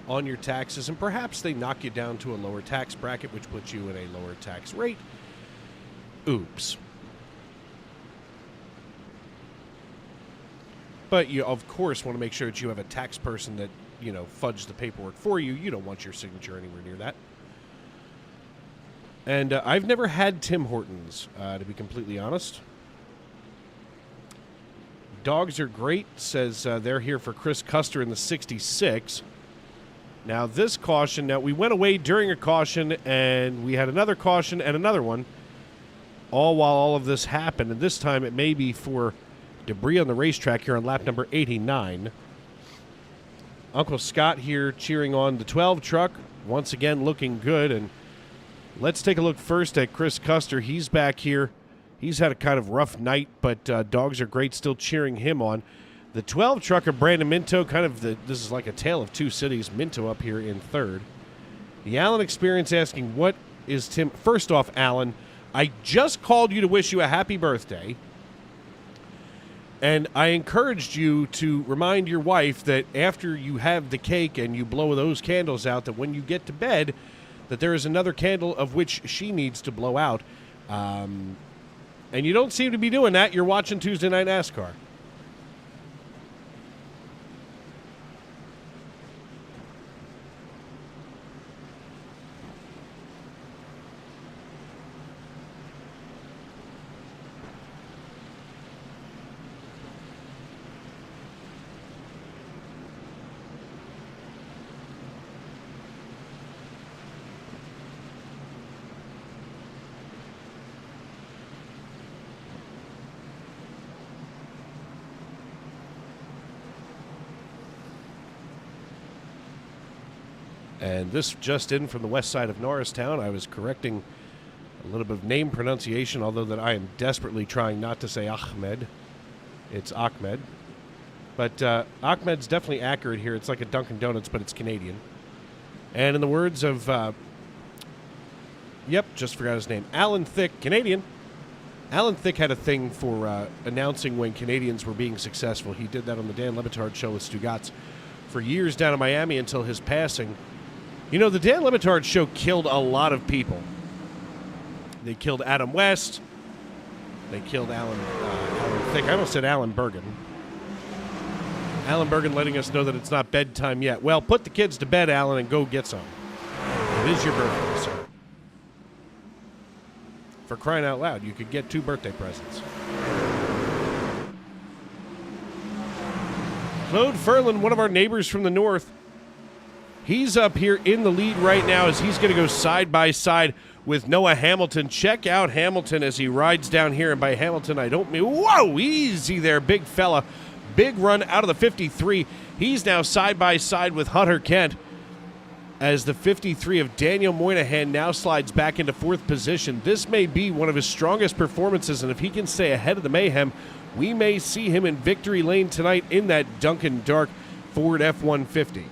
on your taxes, and perhaps they knock you down to a lower tax bracket, which puts you in a lower tax rate, oops. But you, of course, want to make sure that you have a tax person that, fudged the paperwork for you. You don't want your signature anywhere near that. And I've never had Tim Hortons, to be completely honest. Dogs are great, says they're here for Chris Custer in the 66. Now, this caution, we went away during a caution, and we had another caution and another one, all while all of this happened. And this time it may be for debris on the racetrack here on lap number 89. Uncle Scott here cheering on the 12 truck, once again looking good. And let's take a look first at Chris Custer. He's back here. He's had a kind of rough night, but dogs are great, still cheering him on. The 12 truck of Brandon Minto, this is like a tale of two cities. Minto up here in third. The Allen Experience asking, what is Tim? First off, Allen, I just called you to wish you a happy birthday. And I encouraged you to remind your wife that after you have the cake and you blow those candles out, that when you get to bed, that there is another candle of which she needs to blow out. And you don't seem to be doing that. You're watching Tuesday Night NASCAR. And this just in from the west side of Norristown. I was correcting a little bit of name pronunciation, although that I am desperately trying not to say Ahmed. It's Ahmed. But Ahmed's definitely accurate here. It's like a Dunkin' Donuts, but it's Canadian. And in the words of, just forgot his name, Alan Thicke, Canadian. Alan Thicke had a thing for announcing when Canadians were being successful. He did that on the Dan Le Batard show with Stugatz for years down in Miami until his passing. The Dan Le Batard show killed a lot of people. They killed Adam West. They killed Alan Thicke. I almost said Alan Bergen. Alan Bergen letting us know that it's not bedtime yet. Well, put the kids to bed, Alan, and go get some. It is your birthday, sir. For crying out loud, you could get 2 birthday presents. Claude Ferlin, one of our neighbors from the north, he's up here in the lead right now as he's going to go side by side with Noah Hamilton. Check out Hamilton as he rides down here. And by Hamilton, I don't mean, whoa, easy there, big fella. Big run out of the 53. He's now side by side with Hunter Kent as the 53 of Daniel Moynihan now slides back into 4th position. This may be one of his strongest performances, and if he can stay ahead of the Mayhem, we may see him in victory lane tonight in that Duncan Dark Ford F-150.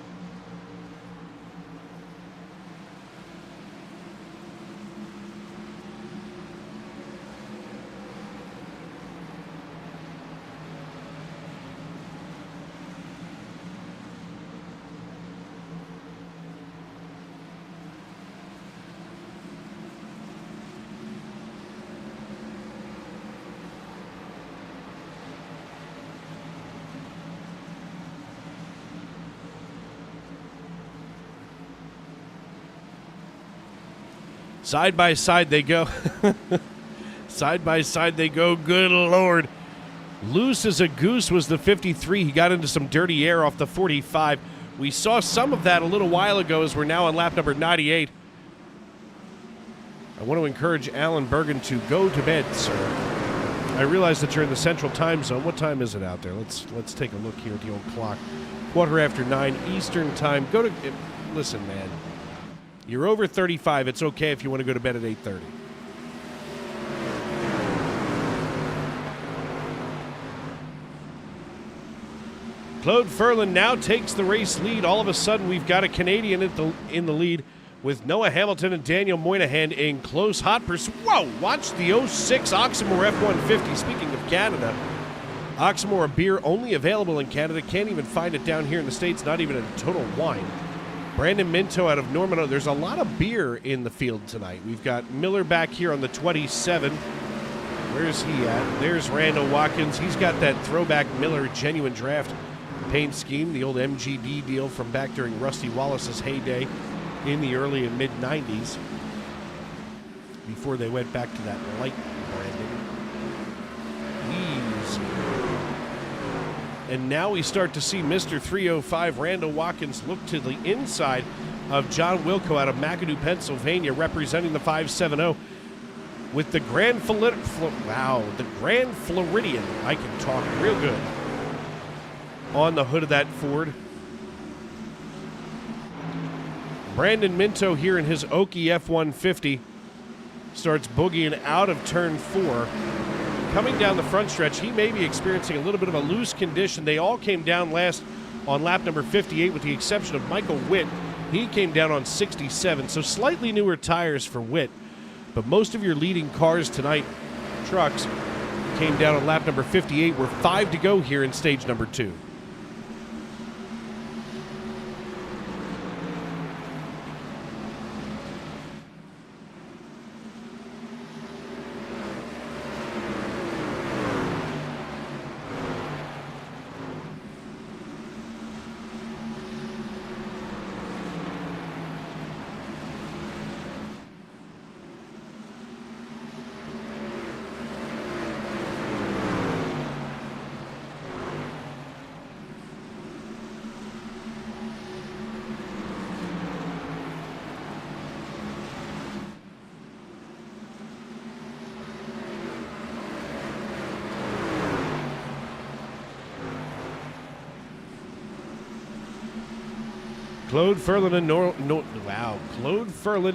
Side by side they go. Side by side they go. Good Lord. Loose as a goose was the 53. He got into some dirty air off the 45. We saw some of that a little while ago as we're now on lap number 98. I want to encourage Alan Bergen to go to bed, sir. I realize that you're in the central time zone. What time is it out there? Let's take a look here at the old clock. 9:15 Eastern time. Go to... Listen, man. You're over 35. It's okay if you want to go to bed at 8:30. Claude Ferland now takes the race lead. All of a sudden, we've got a Canadian in the lead with Noah Hamilton and Daniel Moynihan in close hot pursuit. Whoa! Watch the 06 Oxmoor F-150. Speaking of Canada, Oxmoor, a beer only available in Canada. Can't even find it down here in the States, not even a Total Wine. Brandon Minto out of Normandy. There's a lot of beer in the field tonight. We've got Miller back here on the 27. Where's he at? There's Randall Watkins. He's got that throwback Miller genuine draft paint scheme, the old MGD deal from back during Rusty Wallace's heyday in the early and mid-90s before they went back to that light branding. Easy. And now we start to see Mr. 305 Randall Watkins look to the inside of John Wilco out of McAdoo, Pennsylvania, representing the 570 with the Grand the Grand Floridian. I can talk real good. On the hood of that Ford. Brandon Minto here in his Oki F-150 starts boogieing out of turn 4. Coming down the front stretch, he may be experiencing a little bit of a loose condition. They all came down last on lap number 58 with the exception of Michael Witt. He came down on 67, so slightly newer tires for Witt. But most of your leading cars tonight, trucks, came down on lap number 58. We're 5 to go here in stage number 2. Claude Ferland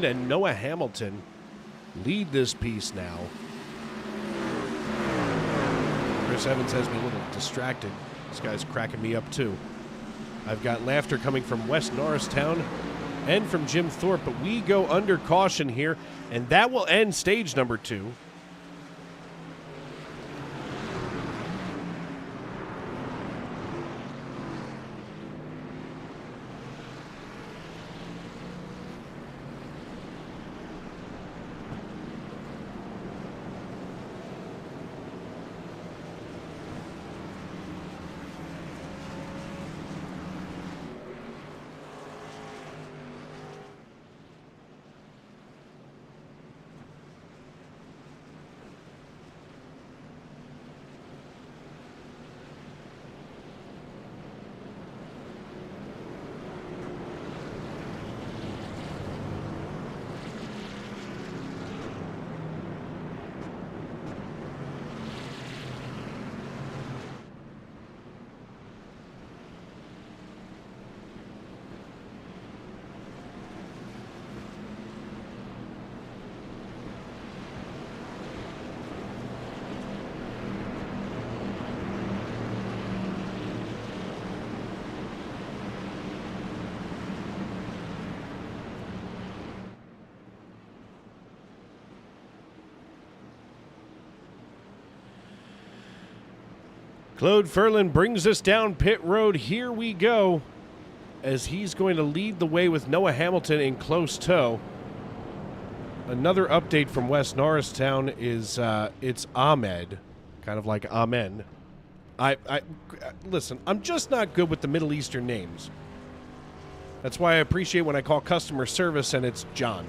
and Noah Hamilton lead this piece now. Chris Evans has me a little distracted. This guy's cracking me up too. I've got laughter coming from West Norristown and from Jim Thorpe, but we go under caution here, and that will end stage number 2. Claude Ferland brings us down pit road. Here we go, as he's going to lead the way with Noah Hamilton in close tow. Another update from West Norristown is it's Ahmed, kind of like Amen. Listen, I'm just not good with the Middle Eastern names. That's why I appreciate when I call customer service and it's John.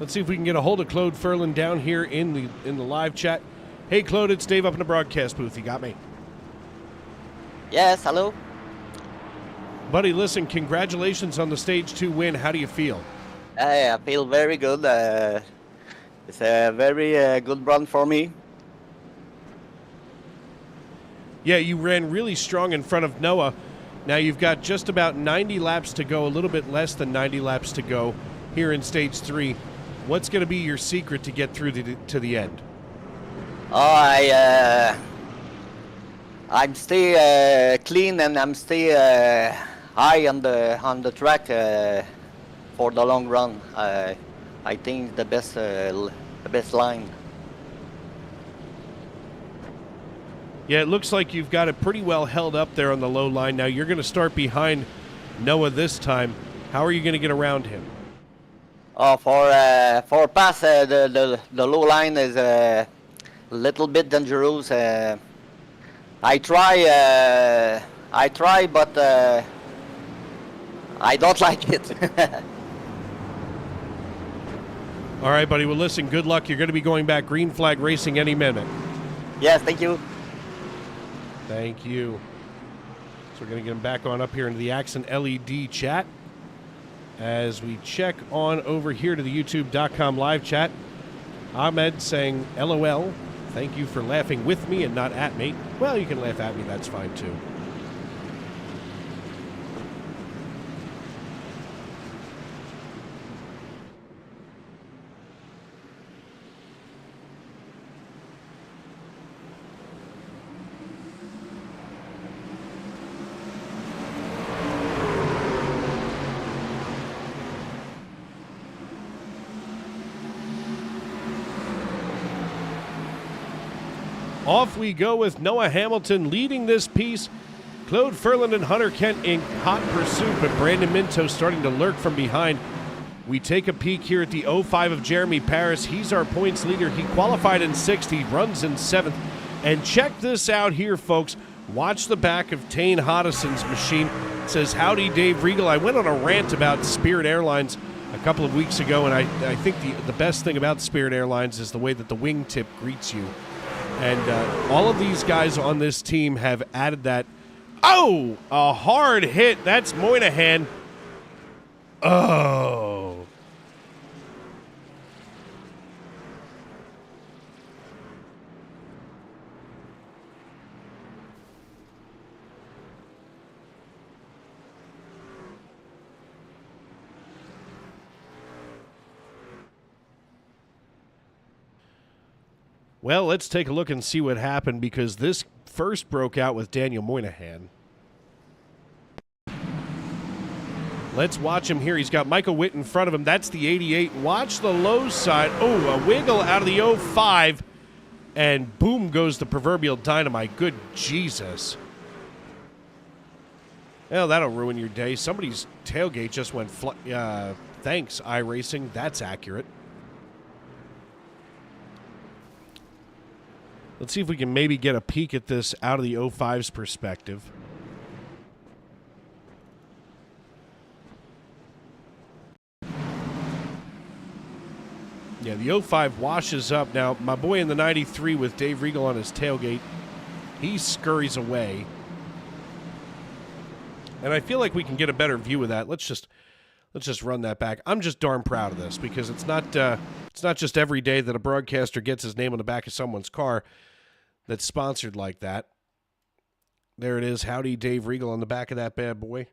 Let's see if we can get a hold of Claude Ferland down here in the live chat. Hey, Claude, it's Dave up in the broadcast booth. You got me? Yes, hello. Buddy, listen, congratulations on the Stage 2 win. How do you feel? I feel very good. It's a very good run for me. Yeah, you ran really strong in front of Noah. Now you've got just about 90 laps to go, a little bit less than 90 laps to go here in Stage 3. What's going to be your secret to get through to the end? Oh, I'm stay clean and I'm stay high on the track for the long run. I think the best line. Yeah, it looks like you've got it pretty well held up there on the low line. Now you're going to start behind Noah this time. How are you going to get around him? Oh, for pass the low line is a little bit dangerous. I try, but I don't like it. All right, buddy. Well, listen, good luck. You're going to be going back green flag racing any minute. Yes, thank you. Thank you. So we're going to get him back on up here into the Accent LED chat. As we check on over here to the YouTube.com live chat, Ahmed saying, LOL, thank you for laughing with me and not at me. Well, you can laugh at me, that's fine too. Off we go with Noah Hamilton leading this piece. Claude Ferland and Hunter Kent in hot pursuit, but Brandon Minto starting to lurk from behind. We take a peek here at the 05 of Jeremy Paris. He's our points leader. He qualified in 6th. He runs in 7th. And check this out here, folks. Watch the back of Tane Hodison's machine. It says, howdy, Dave Regal. I went on a rant about Spirit Airlines a couple of weeks ago, and I think the best thing about Spirit Airlines is the way that the wingtip greets you. And all of these guys on this team have added that. Oh, a hard hit. That's Moynihan. Oh. Well, let's take a look and see what happened, because this first broke out with Daniel Moynihan. Let's watch him here. He's got Michael Witt in front of him. That's the 88. Watch the low side. Oh, a wiggle out of the 05. And boom goes the proverbial dynamite. Good Jesus. Well, that'll ruin your day. Somebody's tailgate just went thanks, iRacing. That's accurate. Let's see if we can maybe get a peek at this out of the 05's perspective. Yeah, the 05 washes up. Now, my boy in the 93 with Dave Regal on his tailgate, he scurries away. And I feel like we can get a better view of that. Let's just run that back. I'm just darn proud of this, because it's not just every day that a broadcaster gets his name on the back of someone's car that's sponsored like that. There it is. Howdy, Dave Regal on the back of that bad boy.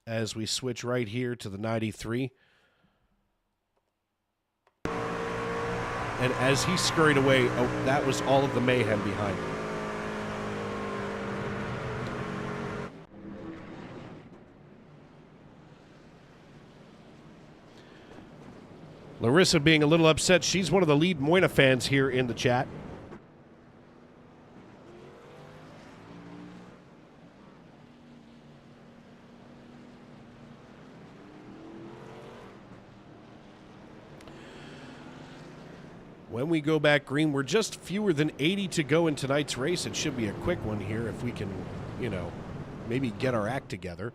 As we switch right here to the 93. And as he scurried away, oh, that was all of the mayhem behind him. Larissa being a little upset. She's one of the lead Moyna fans here in the chat. When we go back green, we're just fewer than 80 to go in tonight's race. It should be a quick one here if we can, maybe get our act together.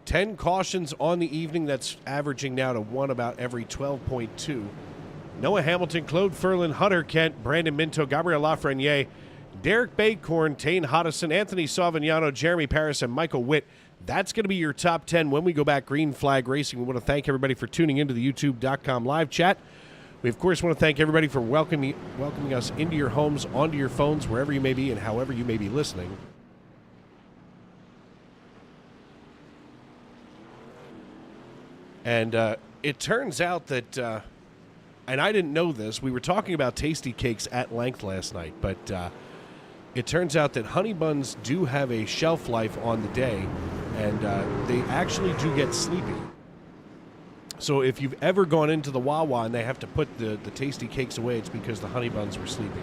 10 cautions on the evening. That's averaging now to one about every 12.2. Noah Hamilton, Claude Ferlin, Hunter Kent, Brandon Minto, Gabriel Lafreniere, Derek Baycorn, Tane Hodison, Anthony Savignano, Jeremy Paris, and Michael Witt. That's going to be your top 10 when we go back. Green Flag Racing. We want to thank everybody for tuning into the youtube.com live chat. We, of course, want to thank everybody for welcoming us into your homes, onto your phones, wherever you may be and however you may be listening. And it turns out that, and I didn't know this, we were talking about tasty cakes at length last night, but it turns out that honey buns do have a shelf life on the day, and they actually do get sleepy. So if you've ever gone into the Wawa and they have to put the tasty cakes away, it's because the honey buns were sleepy.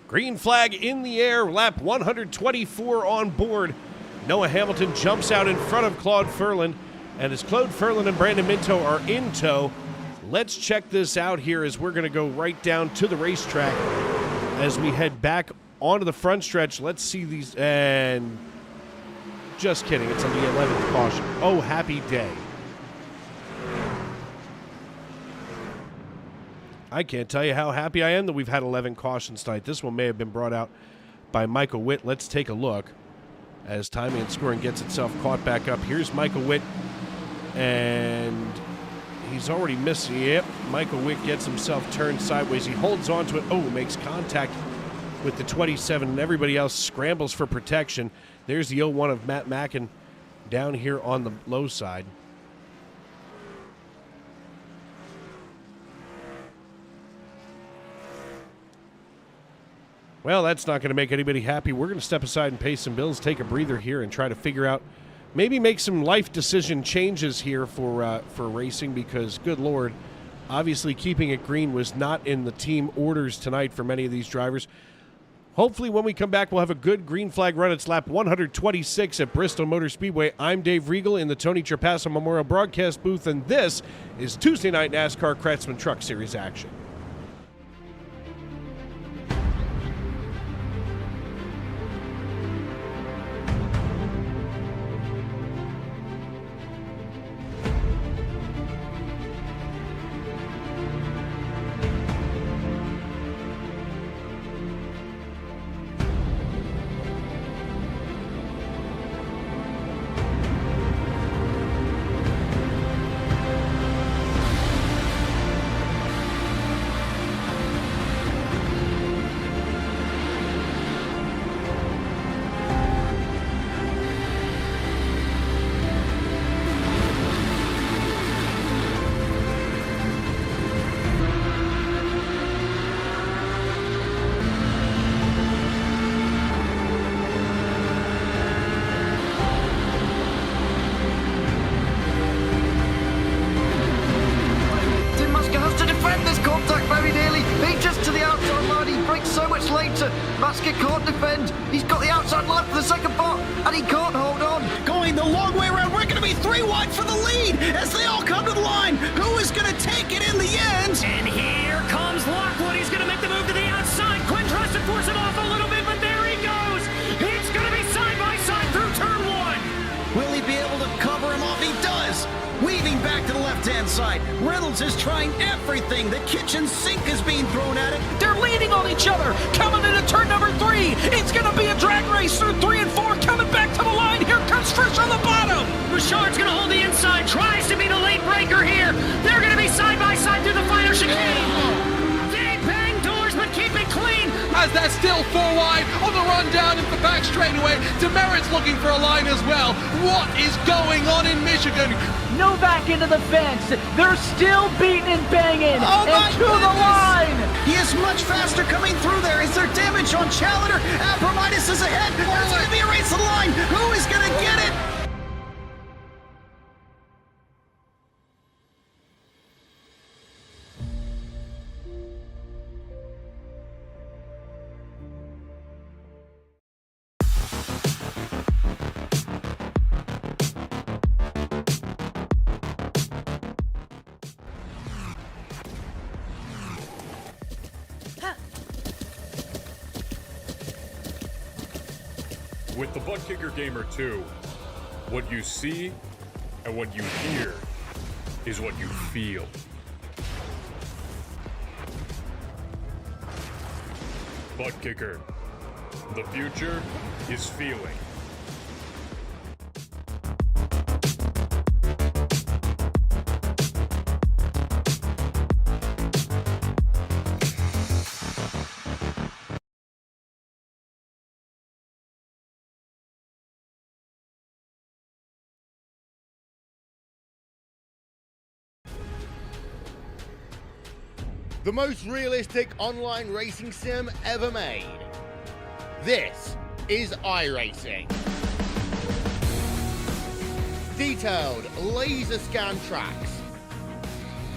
Green flag in the air, lap 124 on board. Noah Hamilton jumps out in front of Claude Ferlin, and as Claude Ferlin and Brandon Minto are in tow, let's check this out here as we're going to go right down to the racetrack as we head back onto the front stretch. Let's see these, and just kidding, it's on the 11th caution. Oh, happy day. I can't tell you how happy I am that we've had 11 cautions tonight. This one may have been brought out by Michael Witt. Let's take a look as timing and scoring gets itself caught back up. Here's Michael Witt, and he's already missed. Yep, Michael Witt gets himself turned sideways. He holds on to it. Oh, makes contact with the 27, and everybody else scrambles for protection. There's the 01 of Matt Mackin down here on the low side. Well, that's not going to make anybody happy. We're going to step aside and pay some bills, take a breather here, and try to figure out, maybe make some life decision changes here for racing, because, good Lord, obviously keeping it green was not in the team orders tonight for many of these drivers. Hopefully when we come back, we'll have a good green flag run. It's lap 126 at Bristol Motor Speedway. I'm Dave Riegel in the Tony Trapasso Memorial Broadcast booth, and this is Tuesday Night NASCAR Craftsman Truck Series action. Basket can't defend. He's got the outside line for the second part, and he can't hold on. Going the long way around. We're going to be 3 wide for the lead as they all come to the line. Who is going to take it in the end? And here comes Lockwood. He's going to make the move to the outside. Quinn tries to force it off a little bit, but there he goes. It's going to be side by side through turn 1. Will he be able to cover him off? He does. Weaving back to the left-hand side. Reynolds is trying everything. The kitchen sink is being thrown at it. They're leaning on each other. Coming into turn number 3. It's going to be a drag race through 3 and 4. Coming back to the line. Here comes Frisch on the bottom. Richard's going to hold the inside. Tries to be the late breaker here. They're going to be side by side through the final chicane. They bang doors, but keep it clean. As they're still 4 wide on the run down into the back straightaway. Demerit's looking for a line as well. What is going on in Michigan? Novak into the fence. They're still beating and banging. Oh and to the line. He is much faster coming through there. Is there damage on Challenger? Abramitis is ahead. There's going to be a race to the line. Who is going to get it? With the Butt Kicker Gamer 2, what you see and what you hear is what you feel. Butt Kicker. The future is feeling. The most realistic online racing sim ever made. This is iRacing. Detailed laser scan tracks,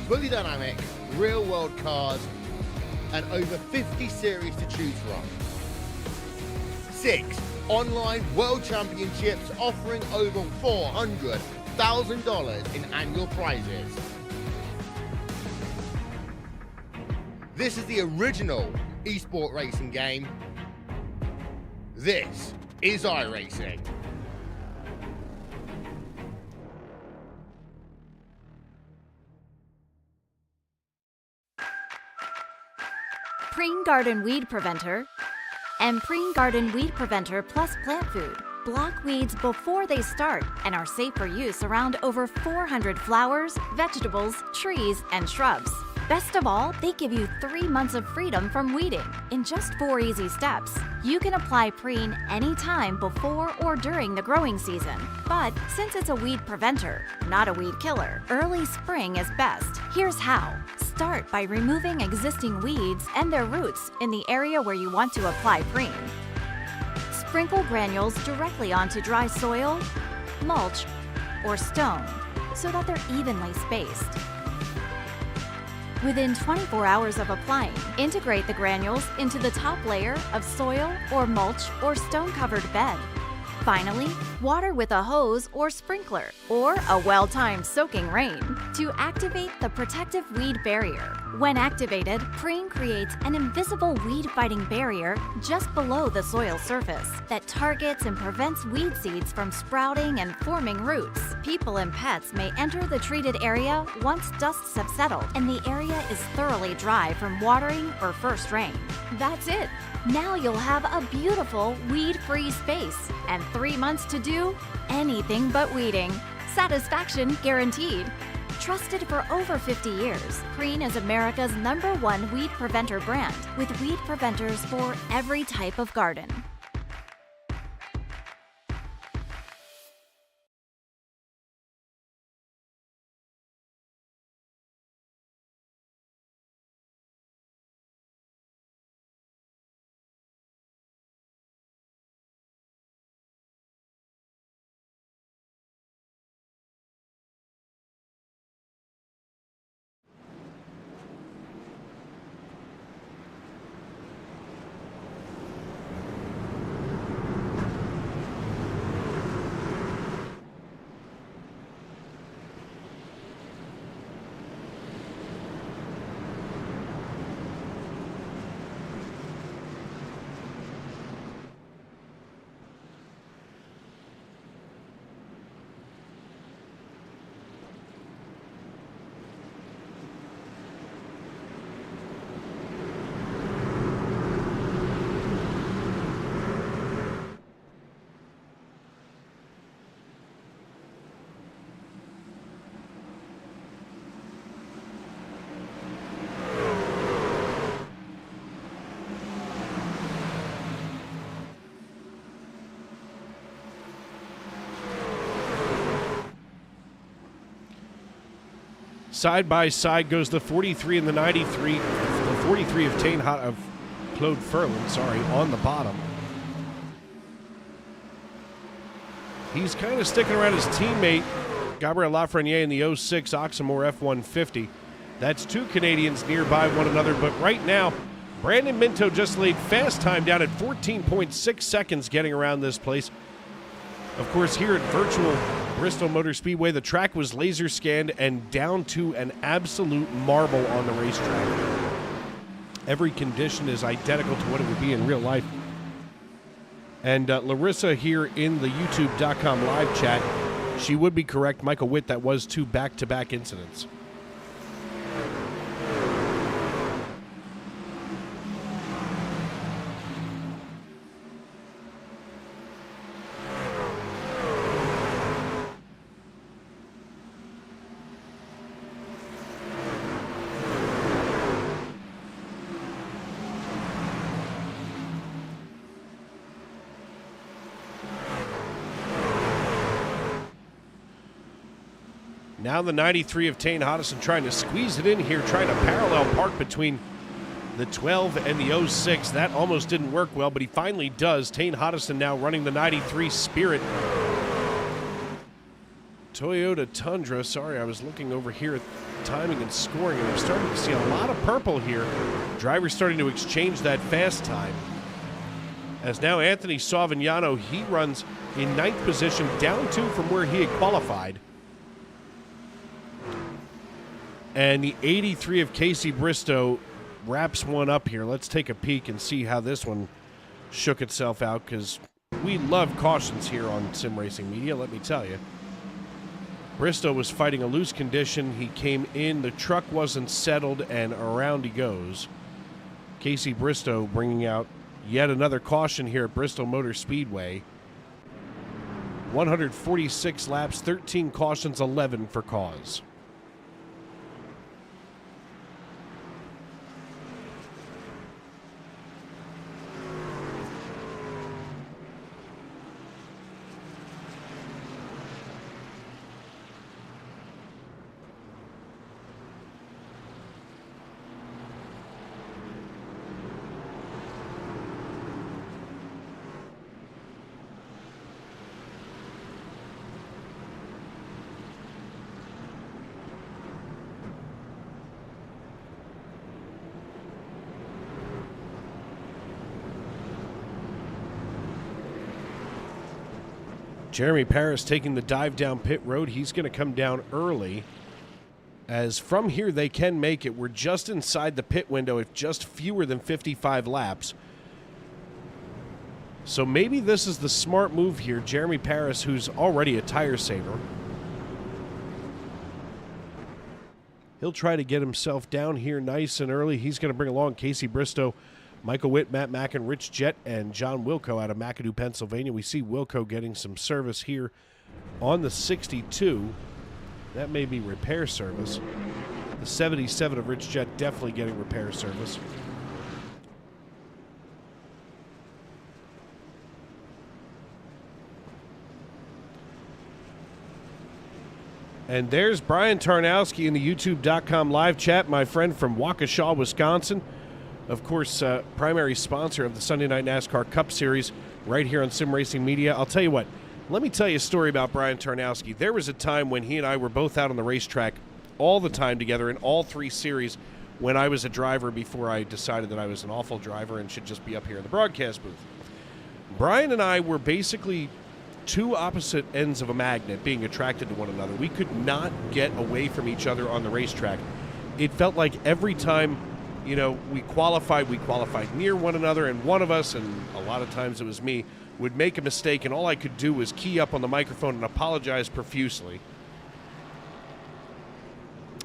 fully dynamic real world cars, and over 50 series to choose from. 6 online world championships offering over $400,000 in annual prizes. This is the original esport racing game. This is iRacing. Preen Garden Weed Preventer and Preen Garden Weed Preventer Plus Plant Food block weeds before they start and are safe for use around over 400 flowers, vegetables, trees, and shrubs. Best of all, they give you 3 months of freedom from weeding in just 4 easy steps. You can apply Preen anytime before or during the growing season. But since it's a weed preventer, not a weed killer, early spring is best. Here's how. Start by removing existing weeds and their roots in the area where you want to apply Preen. Sprinkle granules directly onto dry soil, mulch, or stone so that they're evenly spaced. Within 24 hours of applying, integrate the granules into the top layer of soil or mulch or stone-covered bed. Finally, water with a hose or sprinkler or a well-timed soaking rain to activate the protective weed barrier. When activated, Preen creates an invisible weed-fighting barrier just below the soil surface that targets and prevents weed seeds from sprouting and forming roots. People and pets may enter the treated area once dusts have settled and the area is thoroughly dry from watering or first rain. That's it. Now you'll have a beautiful weed-free space and 3 months to do anything but weeding. Satisfaction guaranteed. Trusted for over 50 years, Preen is America's #1 weed preventer brand with weed preventers for every type of garden. Side by side goes the 43 and the 93. The 43 of Claude Ferland, on the bottom. He's kind of sticking around his teammate, Gabriel Lafreniere, in the 06 Oxmoor F-150. That's 2 Canadians nearby one another, but right now, Brandon Minto just laid fast time down at 14.6 seconds getting around this place. Of course, here at virtual Bristol Motor Speedway, the track was laser scanned and down to an absolute marble on the racetrack. Every condition is identical to what it would be in real life. And Larissa here in the YouTube.com live chat, she would be correct. Michael Witt, that was 2 back-to-back incidents. Now the 93 of Tane Hodison trying to squeeze it in here, trying to parallel park between the 12 and the 06. That almost didn't work well, but he finally does. Tane Hodison now running the 93 Spirit. Toyota Tundra. Sorry, I was looking over here at timing and scoring, and I'm starting to see a lot of purple here. Drivers starting to exchange that fast time. As now Anthony Savignano, he runs in 9th position, down 2 from where he had qualified. And the 83 of Casey Bristow wraps one up here. Let's take a peek and see how this one shook itself out, because we love cautions here on Sim Racing Media, let me tell you. Bristow was fighting a loose condition. He came in, the truck wasn't settled, and around he goes. Casey Bristow bringing out yet another caution here at Bristol Motor Speedway. 146 laps, 13 cautions, 11 for cause. Jeremy Paris taking the dive down pit road. He's going to come down early, as from here they can make it. We're just inside the pit window at just fewer than 55 laps. So maybe this is the smart move here. Jeremy Paris, who's already a tire saver, he'll try to get himself down here nice and early. He's going to bring along Casey Bristow, Michael Witt, Matt Mackin, Rich Jett, and John Wilco out of McAdoo, Pennsylvania. We see Wilco getting some service here on the 62. That may be repair service. The 77 of Rich Jett definitely getting repair service. And there's Brian Tarnowski in the YouTube.com live chat, my friend from Waukesha, Wisconsin. Of course, primary sponsor of the Sunday Night NASCAR Cup Series right here on Sim Racing Media. I'll tell you what, let me tell you a story about Brian Tarnowski. There was a time when he and I were both out on the racetrack all the time together in all 3 series when I was a driver before I decided that I was an awful driver and should just be up here in the broadcast booth. Brian and I were basically 2 opposite ends of a magnet being attracted to one another. We could not get away from each other on the racetrack. It felt like every time, you know, we qualified near one another, and one of us, and a lot of times it was me, would make a mistake, and all I could do was key up on the microphone and apologize profusely.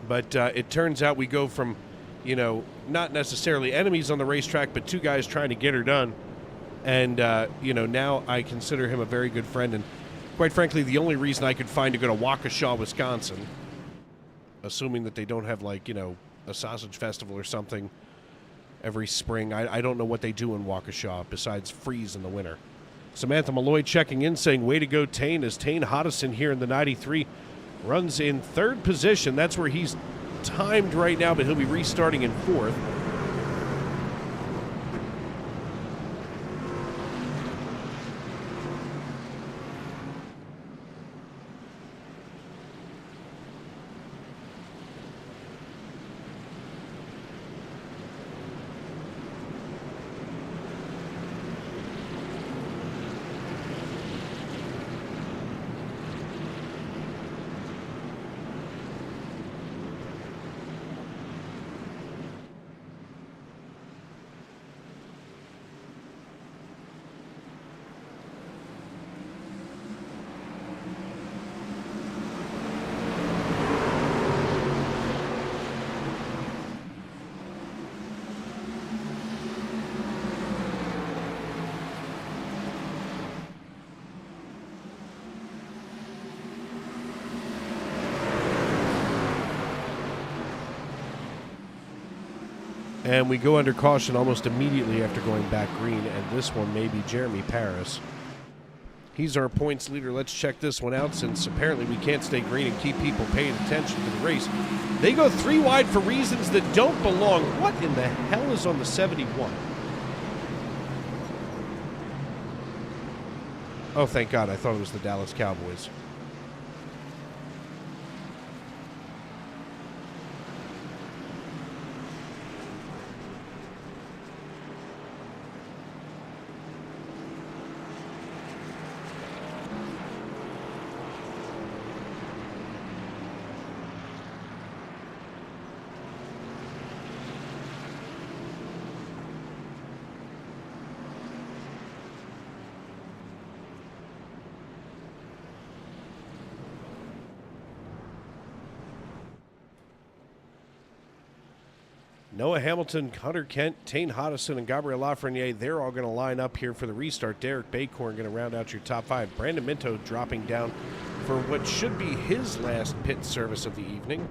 But it turns out we go from, you know, not necessarily enemies on the racetrack, but 2 guys trying to get her done. And, you know, now I consider him a very good friend, and quite frankly, the only reason I could find to go to Waukesha, Wisconsin, assuming that they don't have, like, you know, a sausage festival or something every spring. I don't know what they do in Waukesha besides freeze in the winter. Samantha Malloy checking in saying, way to go, Tane, as Tane Hodison here in the 93 runs in 3rd position. That's where he's timed right now, but he'll be restarting in 4th. And we go under caution almost immediately after going back green, and this one may be Jeremy Paris. He's our points leader. Let's check this one out, since apparently we can't stay green and keep people paying attention to the race. They go 3 wide for reasons that don't belong. What in the hell is on the 71? Oh, thank God. I thought it was the Dallas Cowboys. Noah Hamilton, Hunter Kent, Tane Hodison, and Gabriel Lafreniere, they're all going to line up here for the restart. Derek Baycorn going to round out your top 5. Brandon Minto dropping down for what should be his last pit service of the evening.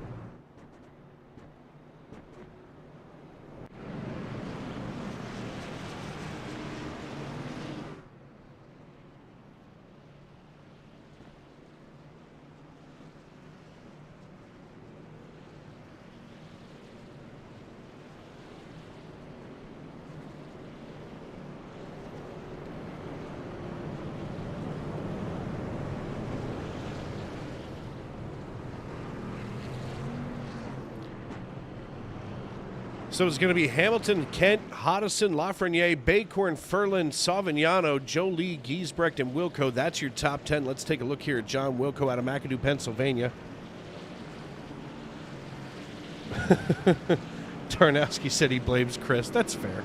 So it's going to be Hamilton, Kent, Hodison, Lafreniere, Baycorn, Furlan, Savignano, Jolie, Giesbrecht, and Wilco. That's your top 10. Let's take a look here at John Wilco out of McAdoo, Pennsylvania. Tarnowski said he blames Chris. That's fair.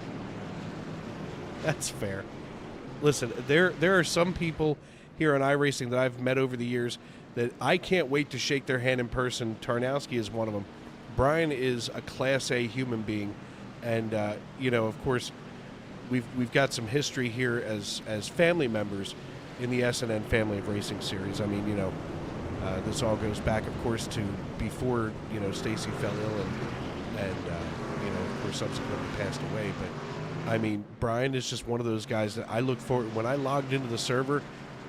That's fair. Listen, there are some people here on iRacing that I've met over the years that I can't wait to shake their hand in person. Tarnowski is one of them. Brian is a Class A human being, and you know, of course, we've got some history here as family members in the SNN family of racing series. I mean, you know, this all goes back, of course, to before, you know, Stacy fell ill and you know, of course, subsequently passed away. But I mean, Brian is just one of those guys that I look forward. When I logged into the server,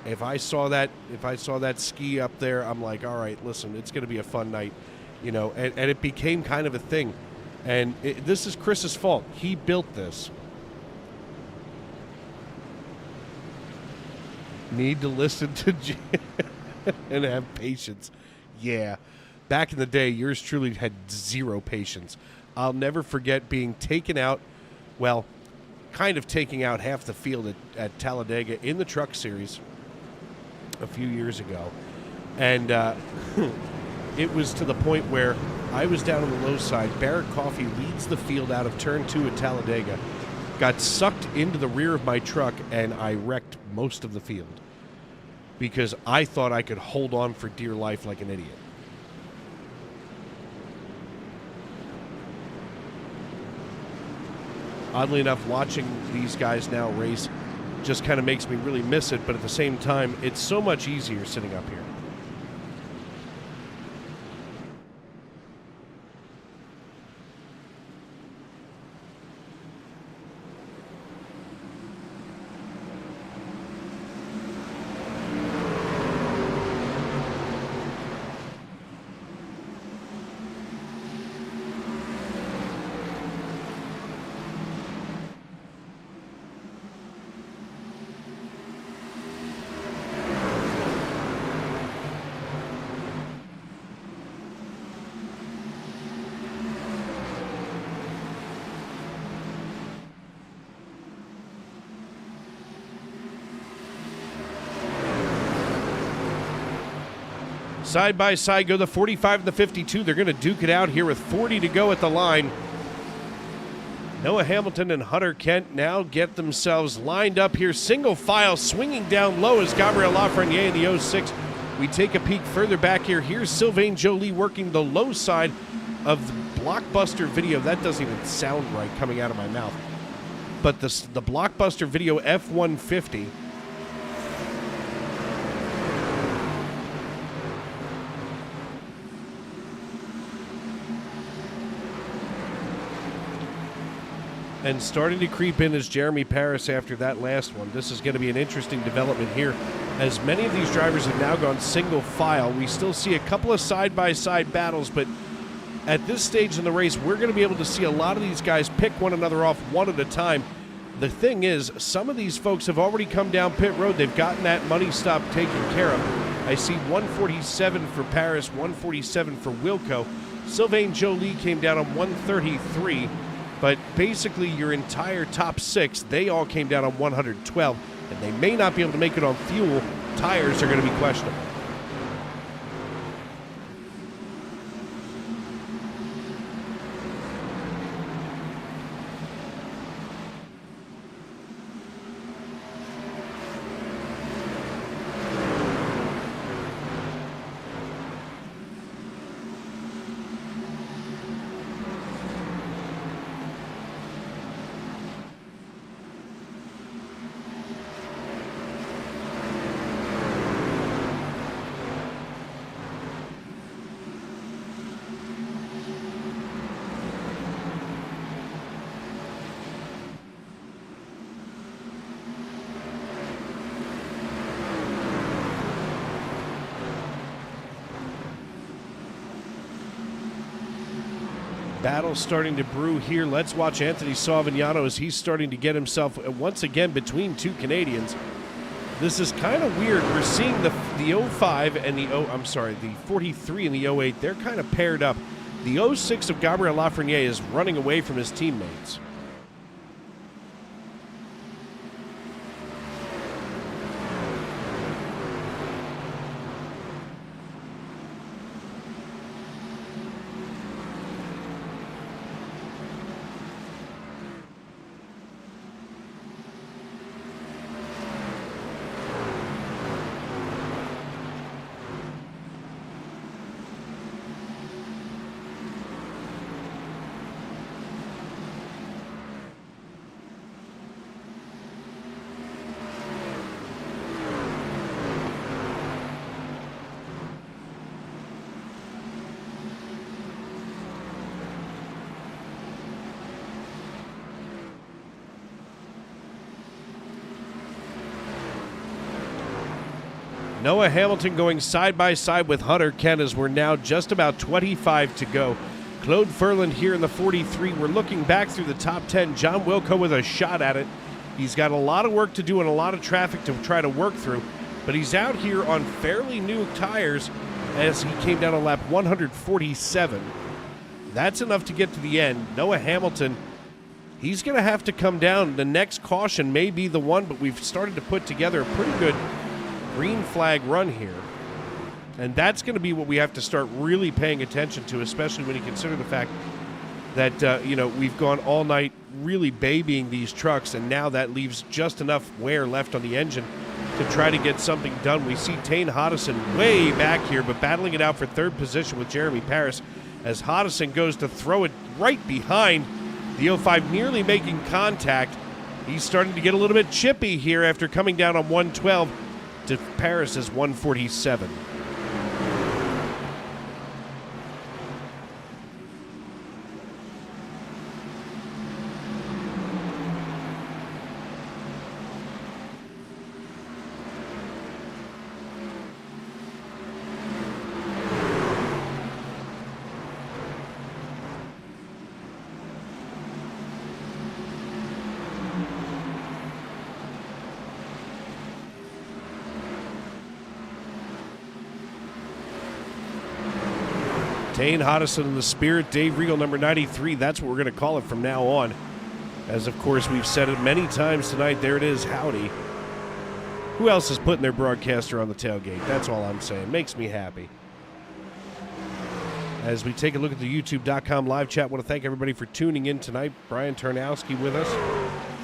if I saw that ski up there, I'm like, all right, listen, it's going to be a fun night. You know, and it became kind of a thing. And this is Chris's fault. He built this. Need to listen to and have patience. Yeah. Back in the day, yours truly had zero patience. I'll never forget being taken out, well, kind of taking out half the field at Talladega in the Truck Series a few years ago. And it was to the point where I was down on the low side. Barrett Coffey leads the field out of turn 2 at Talladega, got sucked into the rear of my truck, and I wrecked most of the field because I thought I could hold on for dear life like an idiot. Oddly enough, watching these guys now race just kind of makes me really miss it, but at the same time, it's so much easier sitting up here. Side by side go the 45 and the 52. They're going to duke it out here with 40 to go at the line. Noah Hamilton and Hunter Kent now get themselves lined up here. Single file swinging down low is Gabriel Lafreniere in the 06. We take a peek further back here. Here's Sylvain Joly working the low side of the Blockbuster Video. That doesn't even sound right coming out of my mouth. But the Blockbuster Video F-150. And starting to creep in is Jeremy Paris after that last one. This is going to be an interesting development here, as many of these drivers have now gone single file. We still see a couple of side-by-side battles, but at this stage in the race, we're going to be able to see a lot of these guys pick one another off one at a time. The thing is, some of these folks have already come down pit road. They've gotten that money stop taken care of. I see 147 for Paris, 147 for Wilco. Sylvain Joly came down on 133, but basically your entire top 6, they all came down on 112, and they may not be able to make it on fuel. Tires are going to be questionable. Battle starting to brew here. Let's watch Anthony Savignano as he's starting to get himself once again between two Canadians. This is kind of weird. We're seeing the 05 and the 43 and the 08. They're kind of paired up. The 06 of Gabriel Lafreniere is running away from his teammates. Noah Hamilton going side by side with Hunter Kent as we're now just about 25 to go. Claude Ferland here in the 43. We're looking back through the top 10. John Wilco with a shot at it. He's got a lot of work to do and a lot of traffic to try to work through, but he's out here on fairly new tires as he came down on lap 147. That's enough to get to the end. Noah Hamilton, he's going to have to come down. The next caution may be the one, but we've started to put together a pretty good green flag run here. And that's going to be what we have to start really paying attention to, especially when you consider the fact that, we've gone all night really babying these trucks, and now that leaves just enough wear left on the engine to try to get something done. We see Tane Hodison way back here, but battling it out for third position with Jeremy Paris as Hodison goes to throw it right behind the 05, nearly making contact. He's starting to get a little bit chippy here after coming down on 112 to Paris's 147. Tane Hodison in the Spirit, Dave Regal, number 93. That's what we're going to call it from now on. As, of course, we've said it many times tonight, there it is, howdy. Who else is putting their broadcaster on the tailgate? That's all I'm saying. Makes me happy. As we take a look at the YouTube.com live chat, I want to thank everybody for tuning in tonight. Brian Turnowski with us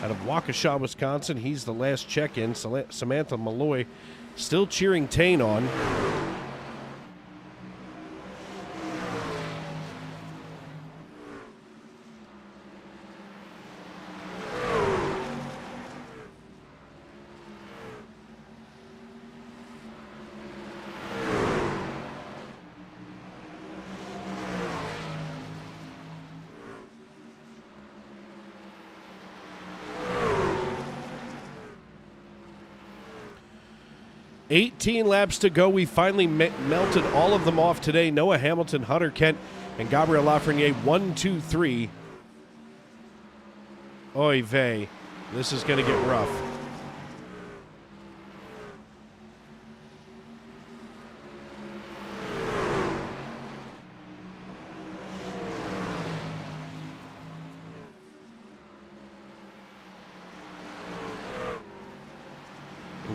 out of Waukesha, Wisconsin. He's the last check-in. Samantha Malloy still cheering Tane on. 18 laps to go. We finally melted all of them off today. Noah Hamilton, Hunter Kent, and Gabriel Lafreniere, 1, 2, 3. Oy vey. This is going to get rough.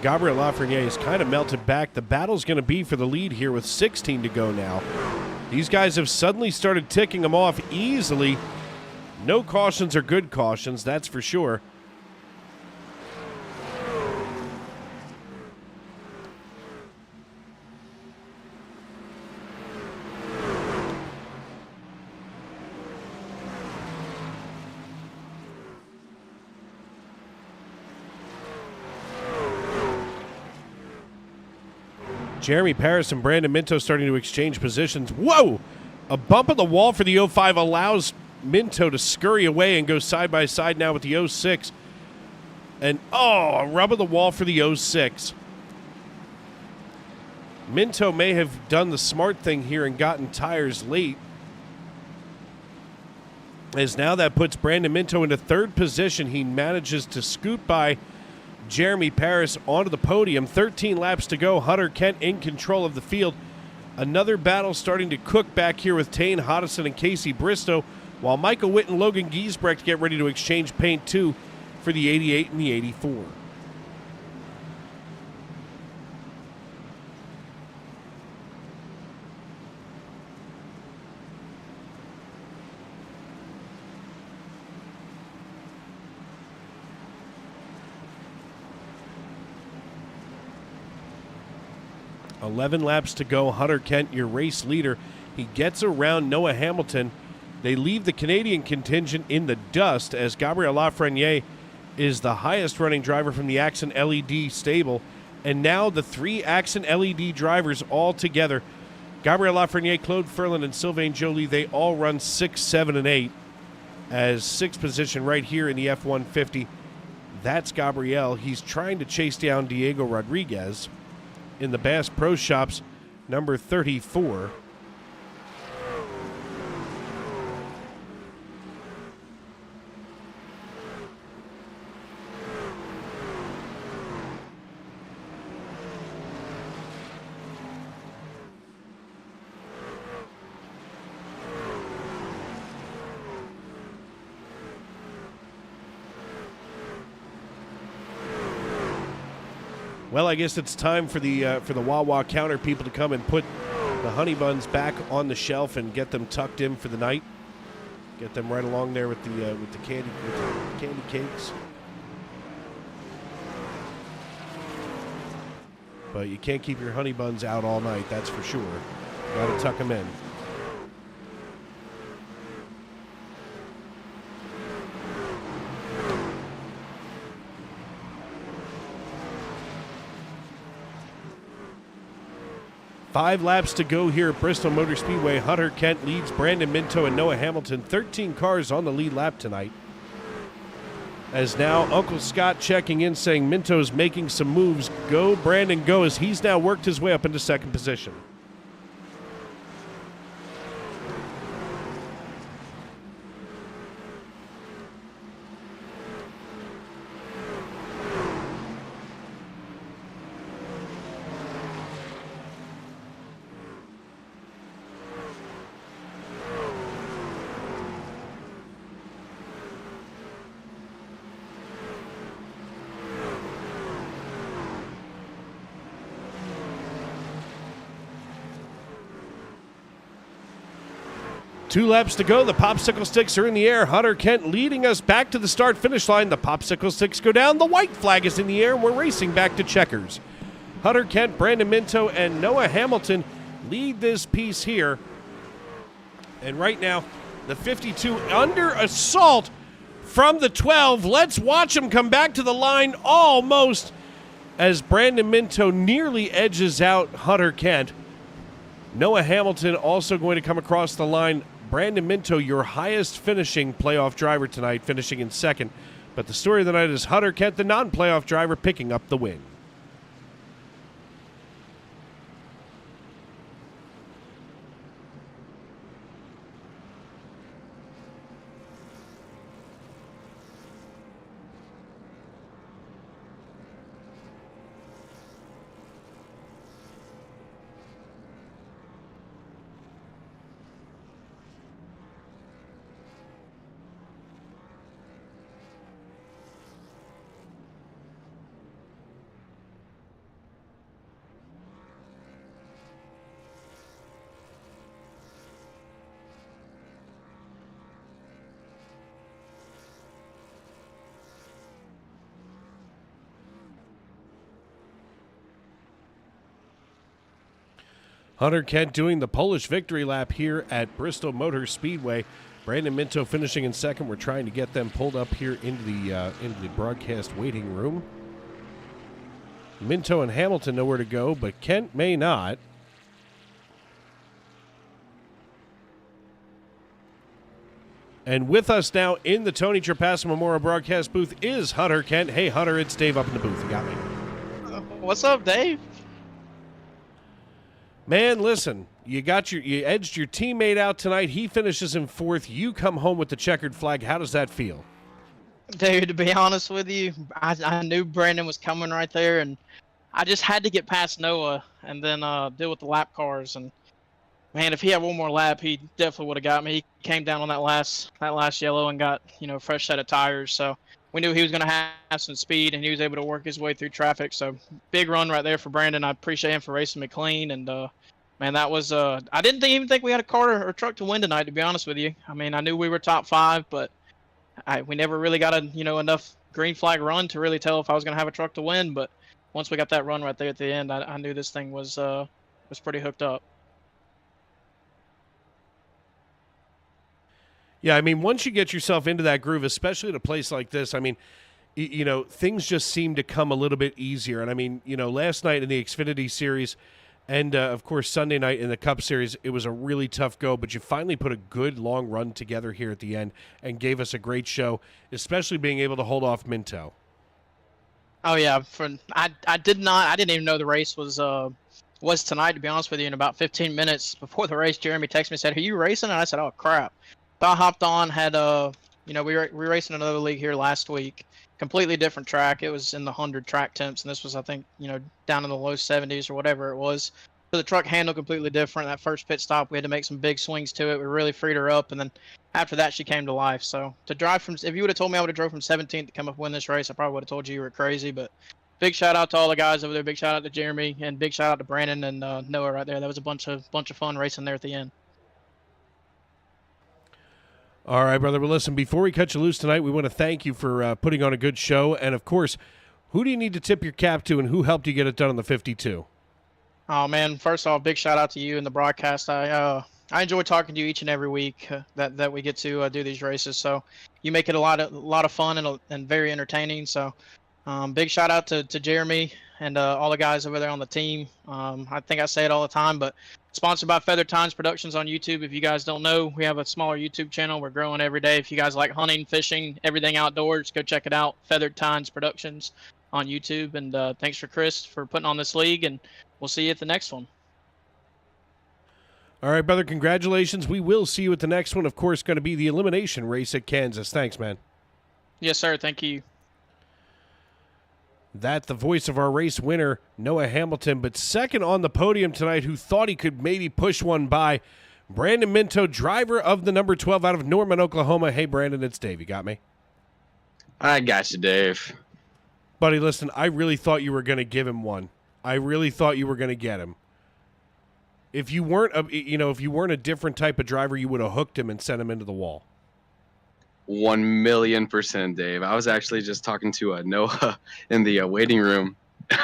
Gabriel Lafreniere is kind of melted back. The battle's going to be for the lead here with 16 to go now. These guys have suddenly started ticking them off easily. No cautions are good cautions, that's for sure. Jeremy Paris and Brandon Minto starting to exchange positions. Whoa! A bump in the wall for the 05 allows Minto to scurry away and go side by side now with the 06. And, a rub of the wall for the 06. Minto may have done the smart thing here and gotten tires late, as now that puts Brandon Minto into third position. He manages to scoot by Jeremy Paris onto the podium. 13 laps to go. Hunter Kent in control of the field. Another battle starting to cook back here with Tane Hodison and Casey Bristow, while Michael Witt and Logan Giesbrecht get ready to exchange paint too for the 88 and the 84. $11 laps to go. Hunter Kent, your race leader. He gets around Noah Hamilton. They leave the Canadian contingent in the dust, as Gabriel Lafreniere is the highest running driver from the Accent LED stable. And now the three Accent LED drivers all together, Gabriel Lafreniere, Claude Ferland, and Sylvain Joly, they all run 6, 7, and 8 as sixth position right here in the F-150. That's Gabriel. He's trying to chase down Diego Rodriguez in the Bass Pro Shops, number 34. Well, I guess it's time for the Wawa counter people to come and put the honey buns back on the shelf and get them tucked in for the night. Get them right along there with the candy cakes. But you can't keep your honey buns out all night, that's for sure. Got to tuck them in. Five laps to go here at Bristol Motor Speedway. Hunter Kent leads Brandon Minto and Noah Hamilton. 13 cars on the lead lap tonight. As now Uncle Scott checking in, saying Minto's making some moves. Go, Brandon, go, as he's now worked his way up into second position. Two laps to go. The popsicle sticks are in the air. Hunter Kent leading us back to the start-finish line. The popsicle sticks go down. The white flag is in the air. We're racing back to checkers. Hunter Kent, Brandon Minto, and Noah Hamilton lead this piece here. And right now, the 52 under assault from the 12. Let's watch him come back to the line almost, as Brandon Minto nearly edges out Hunter Kent. Noah Hamilton also going to come across the line. Brandon Minto, your highest finishing playoff driver tonight, finishing in second. But the story of the night is Hunter Kent, the non-playoff driver, picking up the win. Hunter Kent doing the Polish victory lap here at Bristol Motor Speedway. Brandon Minto finishing in second. We're trying to get them pulled up here into the broadcast waiting room. Minto and Hamilton know where to go, but Kent may not. And with us now in the Tony Trapasso Memorial broadcast booth is Hunter Kent. Hey, Hunter, it's Dave up in the booth. You got me. What's up, Dave? Man, listen, you edged your teammate out tonight. He finishes in fourth. You come home with the checkered flag. How does that feel? Dude, to be honest with you, I knew Brandon was coming right there, and I just had to get past Noah and then deal with the lap cars. And man, if he had one more lap, he definitely would have got me. He came down on that last yellow and got, a fresh set of tires. So we knew he was going to have some speed, and he was able to work his way through traffic. So big run right there for Brandon. I appreciate him for racing me clean. And man, that was I didn't even think we had a car or truck to win tonight, to be honest with you. I mean, I knew we were top 5, but we never really got enough green flag run to really tell if I was going to have a truck to win. But once we got that run right there at the end, I knew this thing was pretty hooked up. Yeah, I mean, once you get yourself into that groove, especially at a place like this, I mean, things just seem to come a little bit easier. And I mean, last night in the Xfinity Series and, of course, Sunday night in the Cup Series, it was a really tough go, but you finally put a good long run together here at the end and gave us a great show, especially being able to hold off Minto. Oh, yeah. I didn't even know the race was tonight, to be honest with you. In about 15 minutes before the race, Jeremy texted me and said, "Are you racing?" And I said, "Oh, crap." So I hopped on, we raced in another league here last week, completely different track. It was in the 100 track temps, and this was, I think, down in the low 70s or whatever it was. So the truck handled completely different. That first pit stop, we had to make some big swings to it. We really freed her up, and then after that, she came to life. So to drive if you would have told me I would have drove from 17th to come up and win this race, I probably would have told you were crazy. But big shout out to all the guys over there. Big shout out to Jeremy, and big shout out to Brandon and Noah right there. That was a bunch of fun racing there at the end. All right, brother. Well, listen, before we cut you loose tonight, we want to thank you for putting on a good show. And, of course, who do you need to tip your cap to, and who helped you get it done on the 52? Oh, man, first off, big shout out to you and the broadcast. I enjoy talking to you each and every week that we get to do these races. So you make it a lot of fun and very entertaining. So big shout out to Jeremy and all the guys over there on the team. I think I say it all the time, but sponsored by Feathered Tines Productions on YouTube. If you guys don't know, we have a smaller YouTube channel. We're growing every day. If you guys like hunting, fishing, everything outdoors, go check it out. Feathered Tines Productions on YouTube. And thanks for Chris for putting on this league, and we'll see you at the next one. All right, brother, congratulations. We will see you at the next one. Of course, going to be the elimination race at Kansas. Thanks, man. Yes, sir. Thank you. That the voice of our race winner, Noah Hamilton, but second on the podium tonight, who thought he could maybe push one by, Brandon Minto, driver of the number 12 out of Norman, Oklahoma. Hey, Brandon, it's Dave. You got me? I got you, Dave. Buddy, listen, I really thought you were going to give him one. I really thought you were going to get him. If you weren't a different type of driver, you would have hooked him and sent him into the wall. 1,000,000%, Dave. I was actually just talking to Noah in the waiting room.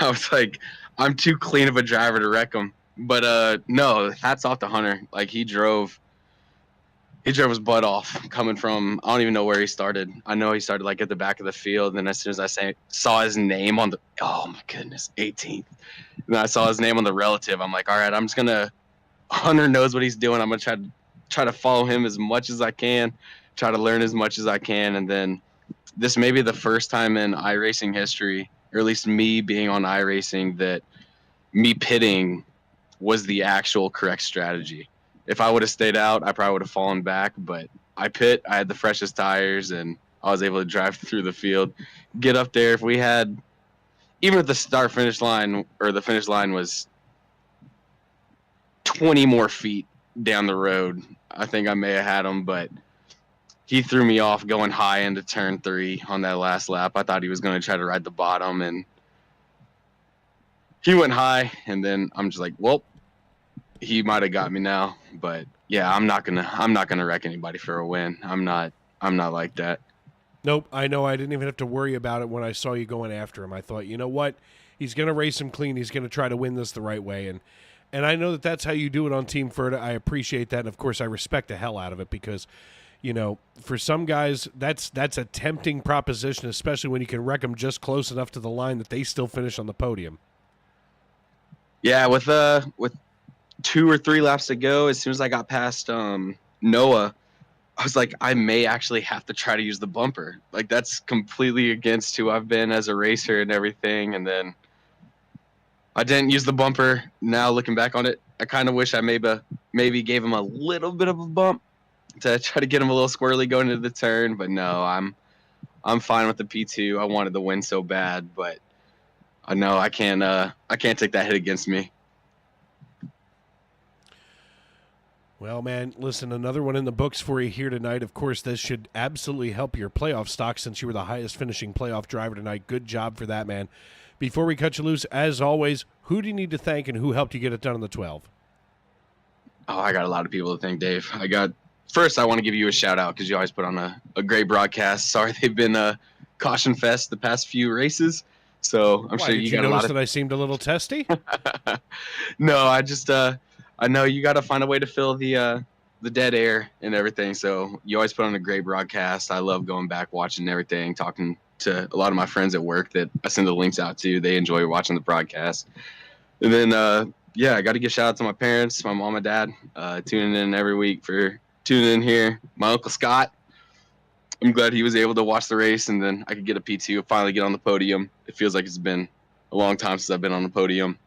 I was like, I'm too clean of a driver to wreck him. But no, hats off to Hunter. Like he drove his butt off coming from, I don't even know where he started. I know he started like at the back of the field, and then as soon as I saw his name on the, oh my goodness, 18th. And I saw his name on the relative. I'm like, all right, Hunter knows what he's doing. I'm gonna try to follow him as much as I can. Try to learn as much as I can, and then this may be the first time in iRacing history, or at least me being on iRacing, that me pitting was the actual correct strategy. If I would have stayed out, I probably would have fallen back, but I pit, I had the freshest tires, and I was able to drive through the field, get up there. If we had, even if the finish line was 20 more feet down the road, I think I may have had him, but he threw me off going high into turn 3 on that last lap. I thought he was going to try to ride the bottom, and he went high, and then I'm just like, well, he might have got me now. But yeah, I'm not gonna wreck anybody for a win. I'm not like that. Nope, I know. I didn't even have to worry about it when I saw you going after him. I thought, you know what? He's going to race him clean. He's going to try to win this the right way. And I know that that's how you do it on Team Ferda. I appreciate that, and of course, I respect the hell out of it because, you know, for some guys, that's a tempting proposition, especially when you can wreck them just close enough to the line that they still finish on the podium. Yeah, with 2 or 3 laps to go, as soon as I got past Noah, I was like, I may actually have to try to use the bumper. Like, that's completely against who I've been as a racer and everything. And then I didn't use the bumper. Now looking back on it, I kind of wish I maybe gave him a little bit of a bump to try to get him a little squirrely going into the turn. But no, I'm fine with the P2. I wanted the win so bad, but I know I can't take that hit against me. Well, man, listen, another one in the books for you here tonight. Of course, this should absolutely help your playoff stock since you were the highest finishing playoff driver tonight. Good job for that, man. Before we cut you loose, as always, who do you need to thank and who helped you get it done on the 12? Oh, I got a lot of people to thank, Dave. First, I want to give you a shout out because you always put on a great broadcast. Sorry, they've been a caution fest the past few races, so I'm sure you got a lot of. That I seemed a little testy? No, I know you got to find a way to fill the dead air and everything. So you always put on a great broadcast. I love going back, watching everything, talking to a lot of my friends at work that I send the links out to. They enjoy watching the broadcast. And then, I got to give shout out to my parents, my mom and dad, tuning in every week for tuning in here. My Uncle Scott, I'm glad he was able to watch the race, and then I could get a P2, finally get on the podium. It feels like it's been a long time since I've been on the podium.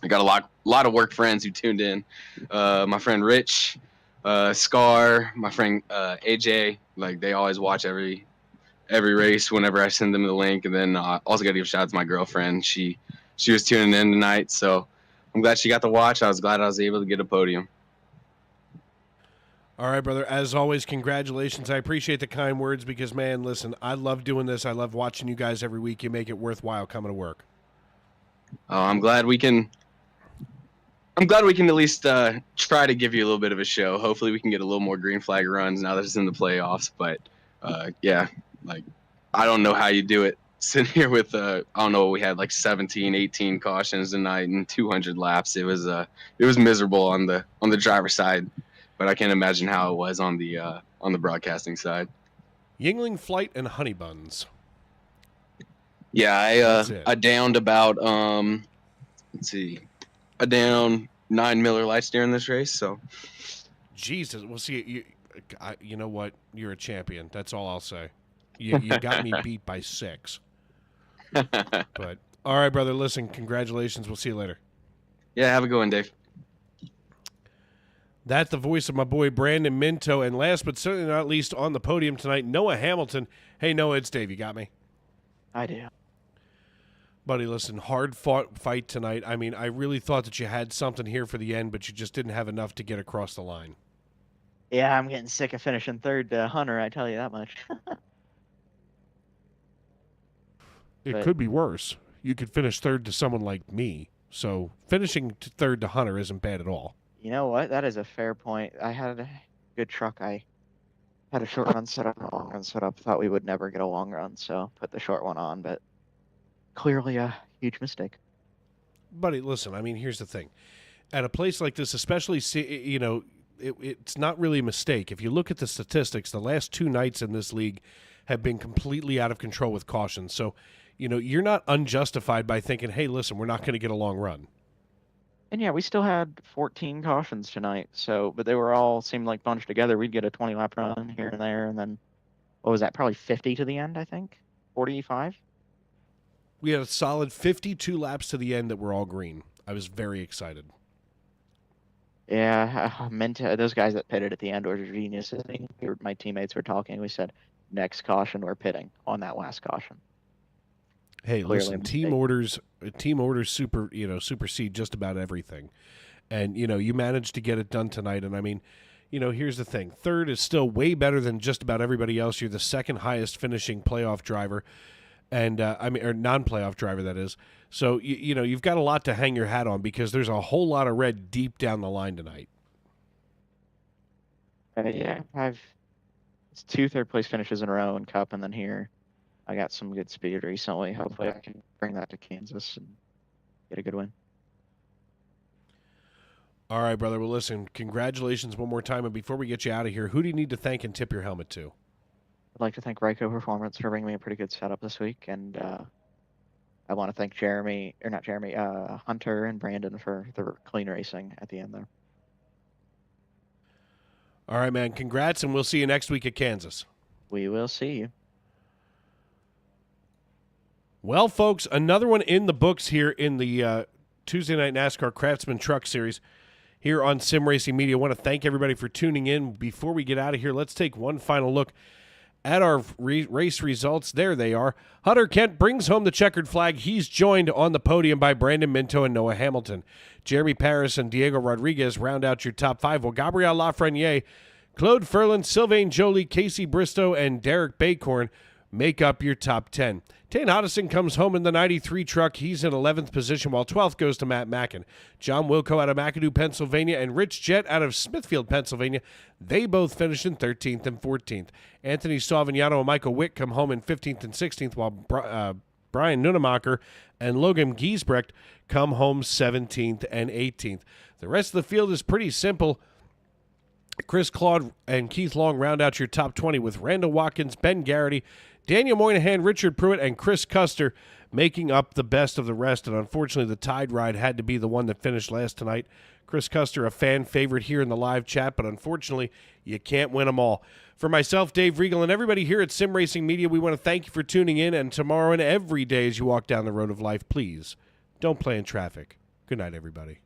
I got a lot of work friends who tuned in. My friend Rich, Scar, my friend AJ, like they always watch every race whenever I send them the link. And then also got to give a shout out to my girlfriend. She was tuning in tonight, so I'm glad she got to watch. I was glad I was able to get a podium. All right, brother. As always, congratulations. I appreciate the kind words because, man, listen, I love doing this. I love watching you guys every week. You make it worthwhile coming to work. I'm glad we can at least try to give you a little bit of a show. Hopefully we can get a little more green flag runs now that it's in the playoffs. But, I don't know how you do it. Sitting here with, I don't know, we had like 17, 18 cautions tonight and 200 laps. It was miserable on the driver's side, but I can't imagine how it was on the broadcasting side. Yingling Flight and Honey Buns. Yeah, I downed about, I downed 9 Miller Lights during this race, so. Jesus, we'll see. You know what? You're a champion. That's all I'll say. You got me beat by 6. But all right, brother. Listen, congratulations. We'll see you later. Yeah, have a good one, Dave. That's the voice of my boy Brandon Minto, and last but certainly not least on the podium tonight, Noah Hamilton. Hey, Noah, it's Dave. You got me? I do. Buddy, listen, hard-fought fight tonight. I mean, I really thought that you had something here for the end, but you just didn't have enough to get across the line. Yeah, I'm getting sick of finishing third to Hunter, I tell you that much. It could be worse. You could finish third to someone like me. So finishing third to Hunter isn't bad at all. You know what? That is a fair point. I had a good truck. I had a short run set up and a long run set up. Thought we would never get a long run, so put the short one on, but clearly a huge mistake. Buddy, listen, I mean, here's the thing. At a place like this, especially, you know, it's not really a mistake. If you look at the statistics, the last 2 nights in this league have been completely out of control with caution. So, you know, you're not unjustified by thinking, hey, listen, we're not going to get a long run. And yeah, we still had 14 cautions tonight. So, but they were all seemed like bunched together. We'd get a 20-lap run here and there, and then what was that? Probably 50 to the end, I think. 45. We had a solid 52 laps to the end that were all green. I was very excited. Yeah, those guys that pitted at the end were geniuses. My teammates were talking. We said, next caution, we're pitting on that last caution. Hey, listen, team orders supersede just about everything. And, you know, you managed to get it done tonight. And, I mean, you know, here's the thing. Third is still way better than just about everybody else. You're the second highest finishing playoff driver. And, or non-playoff driver, that is. So, you know, you've got a lot to hang your hat on because there's a whole lot of red deep down the line tonight. Yeah, it's 2 third-place finishes in a row in Cup, and then here I got some good speed recently. Hopefully I can bring that to Kansas and get a good win. All right, brother. Well, listen, congratulations one more time. And before we get you out of here, who do you need to thank and tip your helmet to? I'd like to thank Ryko Performance for bringing me a pretty good setup this week, and I want to thank Hunter and Brandon for the clean racing at the end there. All right, man. Congrats, and we'll see you next week at Kansas. We will see you. Well, folks, another one in the books here in the Tuesday Night NASCAR Craftsman Truck Series here on Sim Racing Media. I want to thank everybody for tuning in. Before we get out of here, let's take one final look at our race results. There they are. Hunter Kent brings home the checkered flag. He's joined on the podium by Brandon Minto and Noah Hamilton. Jeremy Paris and Diego Rodriguez round out your top 5, while Gabriel Lafreniere, Claude Ferland, Sylvain Joly, Casey Bristow, and Derek Bacorn make up your top 10. Tane Hodison comes home in the 93 truck. He's in 11th position, while 12th goes to Matt Mackin. John Wilco out of McAdoo, Pennsylvania, and Rich Jett out of Smithfield, Pennsylvania. They both finish in 13th and 14th. Anthony Savignano and Michael Witt come home in 15th and 16th, while Brian Nunemacher and Logan Giesbrecht come home 17th and 18th. The rest of the field is pretty simple. Chris Claude and Keith Long round out your top 20, with Randall Watkins, Ben Garrity, Daniel Moynihan, Richard Pruitt, and Chris Custer making up the best of the rest. And unfortunately, the Tide Ride had to be the one that finished last tonight. Chris Custer, a fan favorite here in the live chat, but unfortunately, you can't win them all. For myself, Dave Regal, and everybody here at Sim Racing Media, we want to thank you for tuning in. And tomorrow and every day as you walk down the road of life, please don't play in traffic. Good night, everybody.